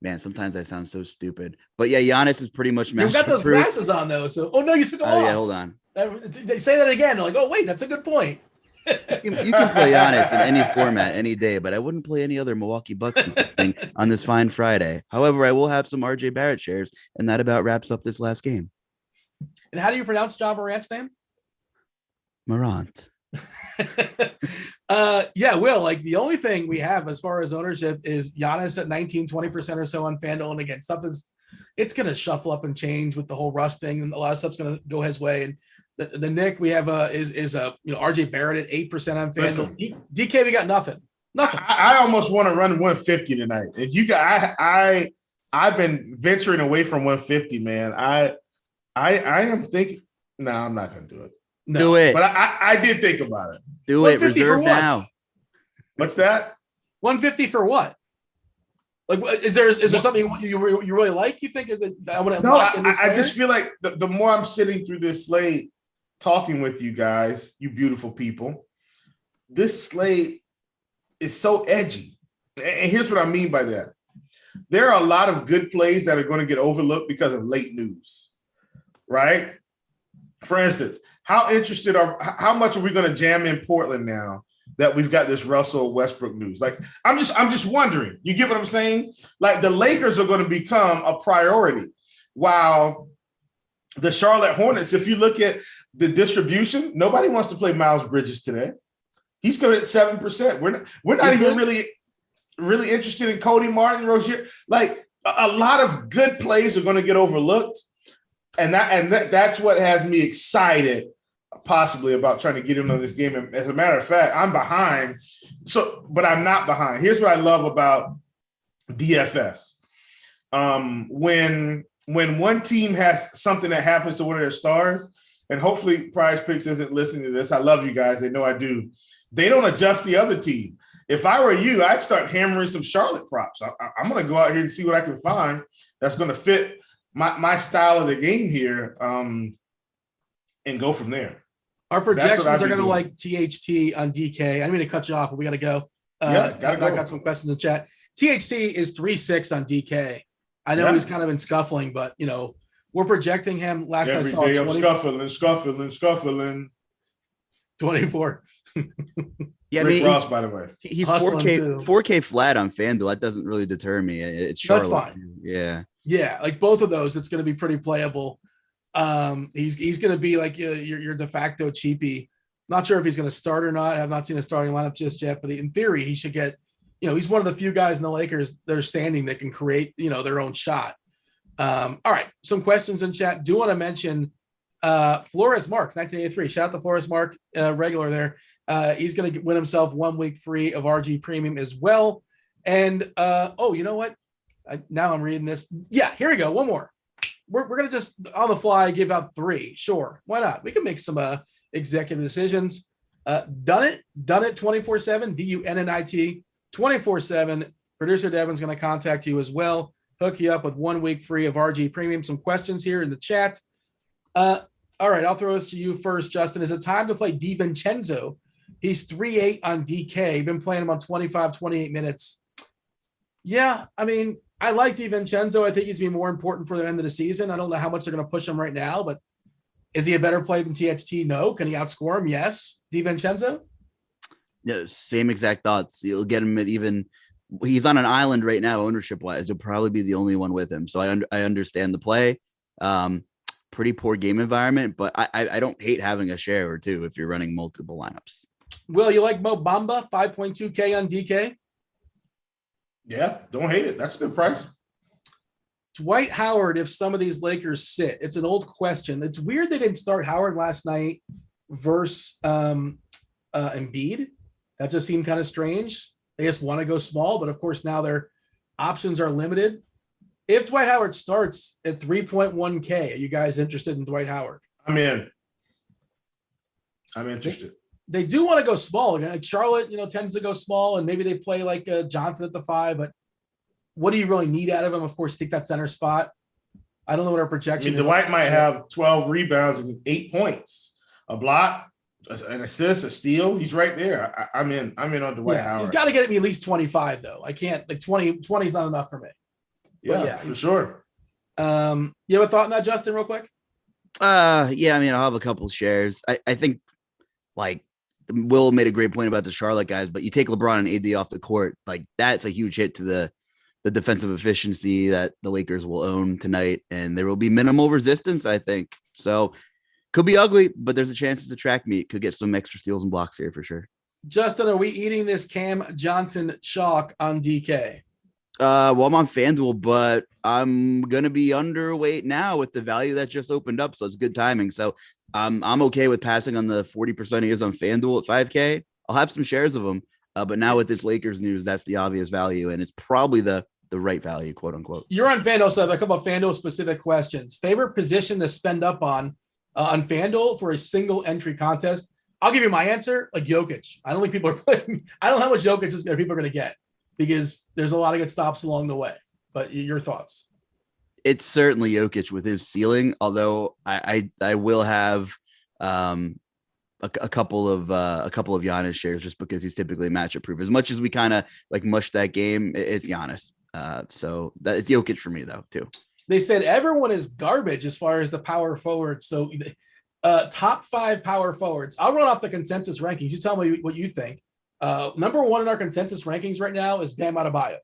Man, sometimes I sound so stupid. But yeah, Giannis is pretty much matchup. You've got those glasses on though. So, no, you took them off. Yeah, hold on. They say that again. They're like, oh wait, that's a good point. You can play Giannis in any format, any day, but I wouldn't play any other Milwaukee Bucks thing on this fine Friday. However, I will have some RJ Barrett shares, and that about wraps up this last game. And how do you pronounce John Morant's name? Morant. Yeah, Will, like the only thing we have as far as ownership is Giannis at 19-20% or so on FanDuel. And again, it's going to shuffle up and change with the whole Russ thing, and a lot of stuff's going to go his way. And the Nick we have is RJ Barrett at 8% on FanDuel. DK, we got nothing. I almost want to run 150 tonight. If you got, I've been venturing away from 150, man. I am thinking, no, I'm not going to do it. No. Do it. But I did think about it. Do it. Reserve now. What's that? 150 for what? Like, is there something you really like? You think that I want to? No, I just feel like the more I'm sitting through this slate, talking with you guys, you beautiful people, this slate is so edgy. And here's what I mean by that. There are a lot of good plays that are going to get overlooked because of late news, right? For instance, how much are we going to jam in Portland now that we've got this Russell Westbrook news? Like, I'm just wondering, you get what I'm saying? Like, the Lakers are going to become a priority, while the Charlotte Hornets, if you look at the distribution, nobody wants to play Miles Bridges today. He's good at 7%. We're not even really interested in Cody Martin, Rozier. Like, a lot of good plays are going to get overlooked. And that's what has me excited possibly about trying to get him on this game. And as a matter of fact, I'm behind. But I'm not behind. Here's what I love about DFS. When one team has something that happens to one of their stars, and hopefully Prize Picks isn't listening to this. I love you guys. They know I do. They don't adjust the other team. If I were you, I'd start hammering some Charlotte props. I'm going to go out here and see what I can find that's going to fit my style of the game here, and go from there. Our projections are going to like THT on DK. I didn't mean to cut you off, but we got to go. I got some questions in the chat. THT is 3.6 on DK. I know he's kind of been scuffling, but we're projecting him. Last I Every saw, day I'm scuffling. 24. Yeah, Rick Ross, by the way. He's Hustling 4K flat on FanDuel. That doesn't really deter me. It's Charlotte. That's fine. Yeah, like both of those, it's going to be pretty playable. He's going to be like your de facto cheapie. Not sure if he's going to start or not. I have not seen a starting lineup just yet, but in theory, he should get. He's one of the few guys in the Lakers that are standing that can create their own shot. All right, some questions in chat. Do want to mention Flores Mark 1983. Shout out to Flores Mark, regular there. He's going to win himself 1 week free of RG Premium as well. And you know what? Now I'm reading this. Yeah, here we go. One more. We're going to just on the fly give out 3. Sure, why not? We can make some executive decisions. Done it 24/7. DUNNIT 24/7. Producer Devin's going to contact you as well. Hook you up with 1 week free of RG Premium. Some questions here in the chat. All right, I'll throw this to you first, Justin. Is it time to play DiVincenzo? He's 3.8 on DK. Been playing him on 25, 28 minutes. Yeah, I mean, I like DiVincenzo. I think he's going to be more important for the end of the season. I don't know how much they're going to push him right now, but is he a better player than THT? No. Can he outscore him? Yes. DiVincenzo? Yeah, same exact thoughts. You'll get him at even. He's on an island right now, ownership wise. He'll probably be the only one with him. So I understand the play. Pretty poor game environment, but I don't hate having a share or two if you're running multiple lineups. Will, you like Mo Bamba, 5.2K on DK? Yeah, don't hate it. That's a good price. Dwight Howard, if some of these Lakers sit, it's an old question. It's weird they didn't start Howard last night versus Embiid. That just seemed kind of strange. They just want to go small, but of course now their options are limited. If Dwight Howard starts at 3.1K, are you guys interested in Dwight Howard? I'm interested. They do want to go small. Like Charlotte, tends to go small, and maybe they play like Johnson at the 5. But what do you really need out of him? Of course, take that center spot. I don't know what our projection is. Dwight might have 12 rebounds and 8 points, a block, an assist, a steal. He's right there. I'm in on Dwight Howard. He's got to get me at least 25, though. I can't 20 is not enough for me. Yeah, for sure. You have a thought on that, Justin, real quick? Yeah, I mean, I'll have a couple shares. I think like Will made a great point about the Charlotte guys, but you take LeBron and AD off the court, like that's a huge hit to the defensive efficiency that the Lakers will own tonight, and there will be minimal resistance, I think. So could be ugly, but there's a chance it's a track meet. Could get some extra steals and blocks here for sure. Justin, are we eating this Cam Johnson chalk on DK? Well, I'm on FanDuel, but I'm gonna be underweight now with the value that just opened up, so it's good timing. So I'm okay with passing on the 40% he is on FanDuel at 5K. I'll have some shares of him, but now with this Lakers news, that's the obvious value, and it's probably the right value, quote unquote. You're on FanDuel, so I have a couple of FanDuel specific questions. Favorite position to spend up on FanDuel for a single entry contest? I'll give you my answer, like Jokic. I don't think people are playing. I don't know how much Jokic people are going to get, because there's a lot of good stops along the way. But your thoughts? It's certainly Jokic with his ceiling, although I will have a couple of Giannis shares just because he's typically matchup proof. As much as we kind of like mush that game, it's Giannis. So that is Jokic for me though too. They said everyone is garbage as far as the power forwards. So top 5 power forwards. I'll run off the consensus rankings. You tell me what you think. Number 1 in our consensus rankings right now is Bam Adebayo,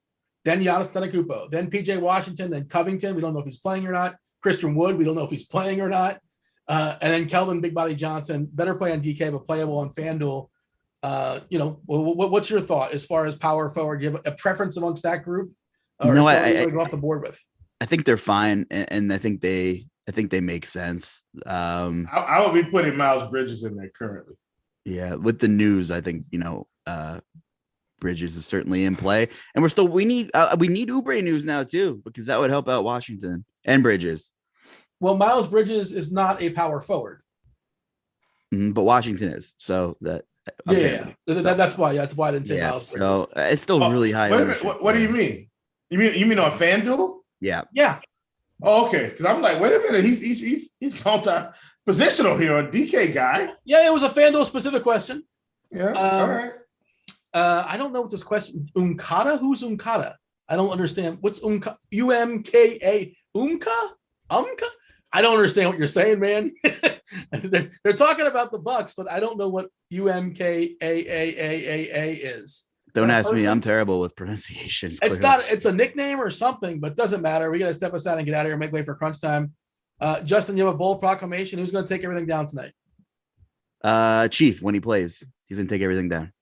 then Giannis Antetokounmpo, then PJ Washington, then Covington. We don't know if he's playing or not. Christian Wood, we don't know if he's playing or not. And then Kelvin Big Body Johnson, better play on DK, but playable on FanDuel. What's your thought as far as power forward? Do you have a preference amongst that group? Or no, I go off the board with. I think they're fine, and I think they make sense. I would be putting Miles Bridges in there currently. Yeah, with the news, I think Bridges is certainly in play, and we need Oubre news now too, because that would help out Washington and Bridges. Well, Miles Bridges is not a power forward, but Washington is. So that that's why I didn't say Miles Bridges. So it's still really high. Wait a minute, what do you mean? You mean on FanDuel? Yeah. Oh, okay. Because I'm like, wait a minute, he's multi-positional here, a DK guy. Yeah, it was a FanDuel specific question. Yeah. All right. I don't know what this question. Unkata? Who's Unkata? I don't understand. What's UMKA? UMKA? UMKA? UMKA? I don't understand what you're saying, man. they're talking about the Bucks, but I don't know what UMKAAAAA is. Don't ask me. I'm terrible with pronunciations. It's not. It's a nickname or something, but doesn't matter. We got to step aside and get out of here and make way for crunch time. Justin, you have a bold proclamation. Who's going to take everything down tonight? Chief, when he plays, he's going to take everything down.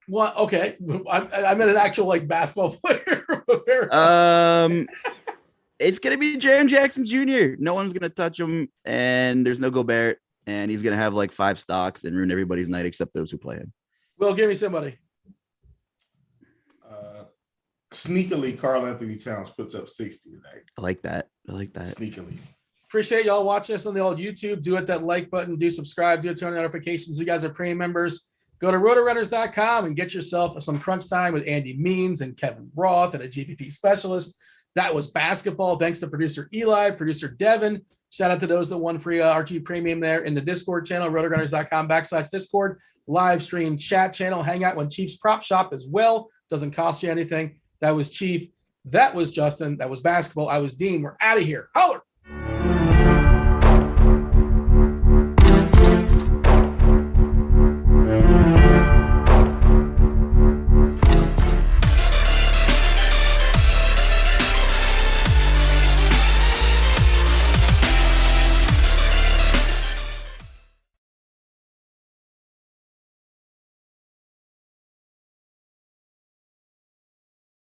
What? Okay. I'm an actual like basketball player. It's going to be Jaren Jackson Jr. No one's going to touch him, and there's no Gobert, and he's going to have like 5 stocks and ruin everybody's night except those who play him. Well, give me somebody. Sneakily, Karl Anthony Towns puts up 60 tonight. I like that. Sneakily. Appreciate y'all watching us on the old YouTube. Do hit that like button. Do subscribe. Do turn on notifications. You guys are premium members. Go to rotogrinders.com and get yourself some crunch time with Andy Means and Kevin Roth and a GPP specialist. That was basketball. Thanks to producer Eli, producer Devin. Shout out to those that won free RG Premium there in the Discord channel, rotogrinders.com/Discord. Live stream chat channel. Hang out when Chief's Prop Shop as well. Doesn't cost you anything. That was Chief. That was Justin. That was basketball. I was Dean. We're out of here. Holler.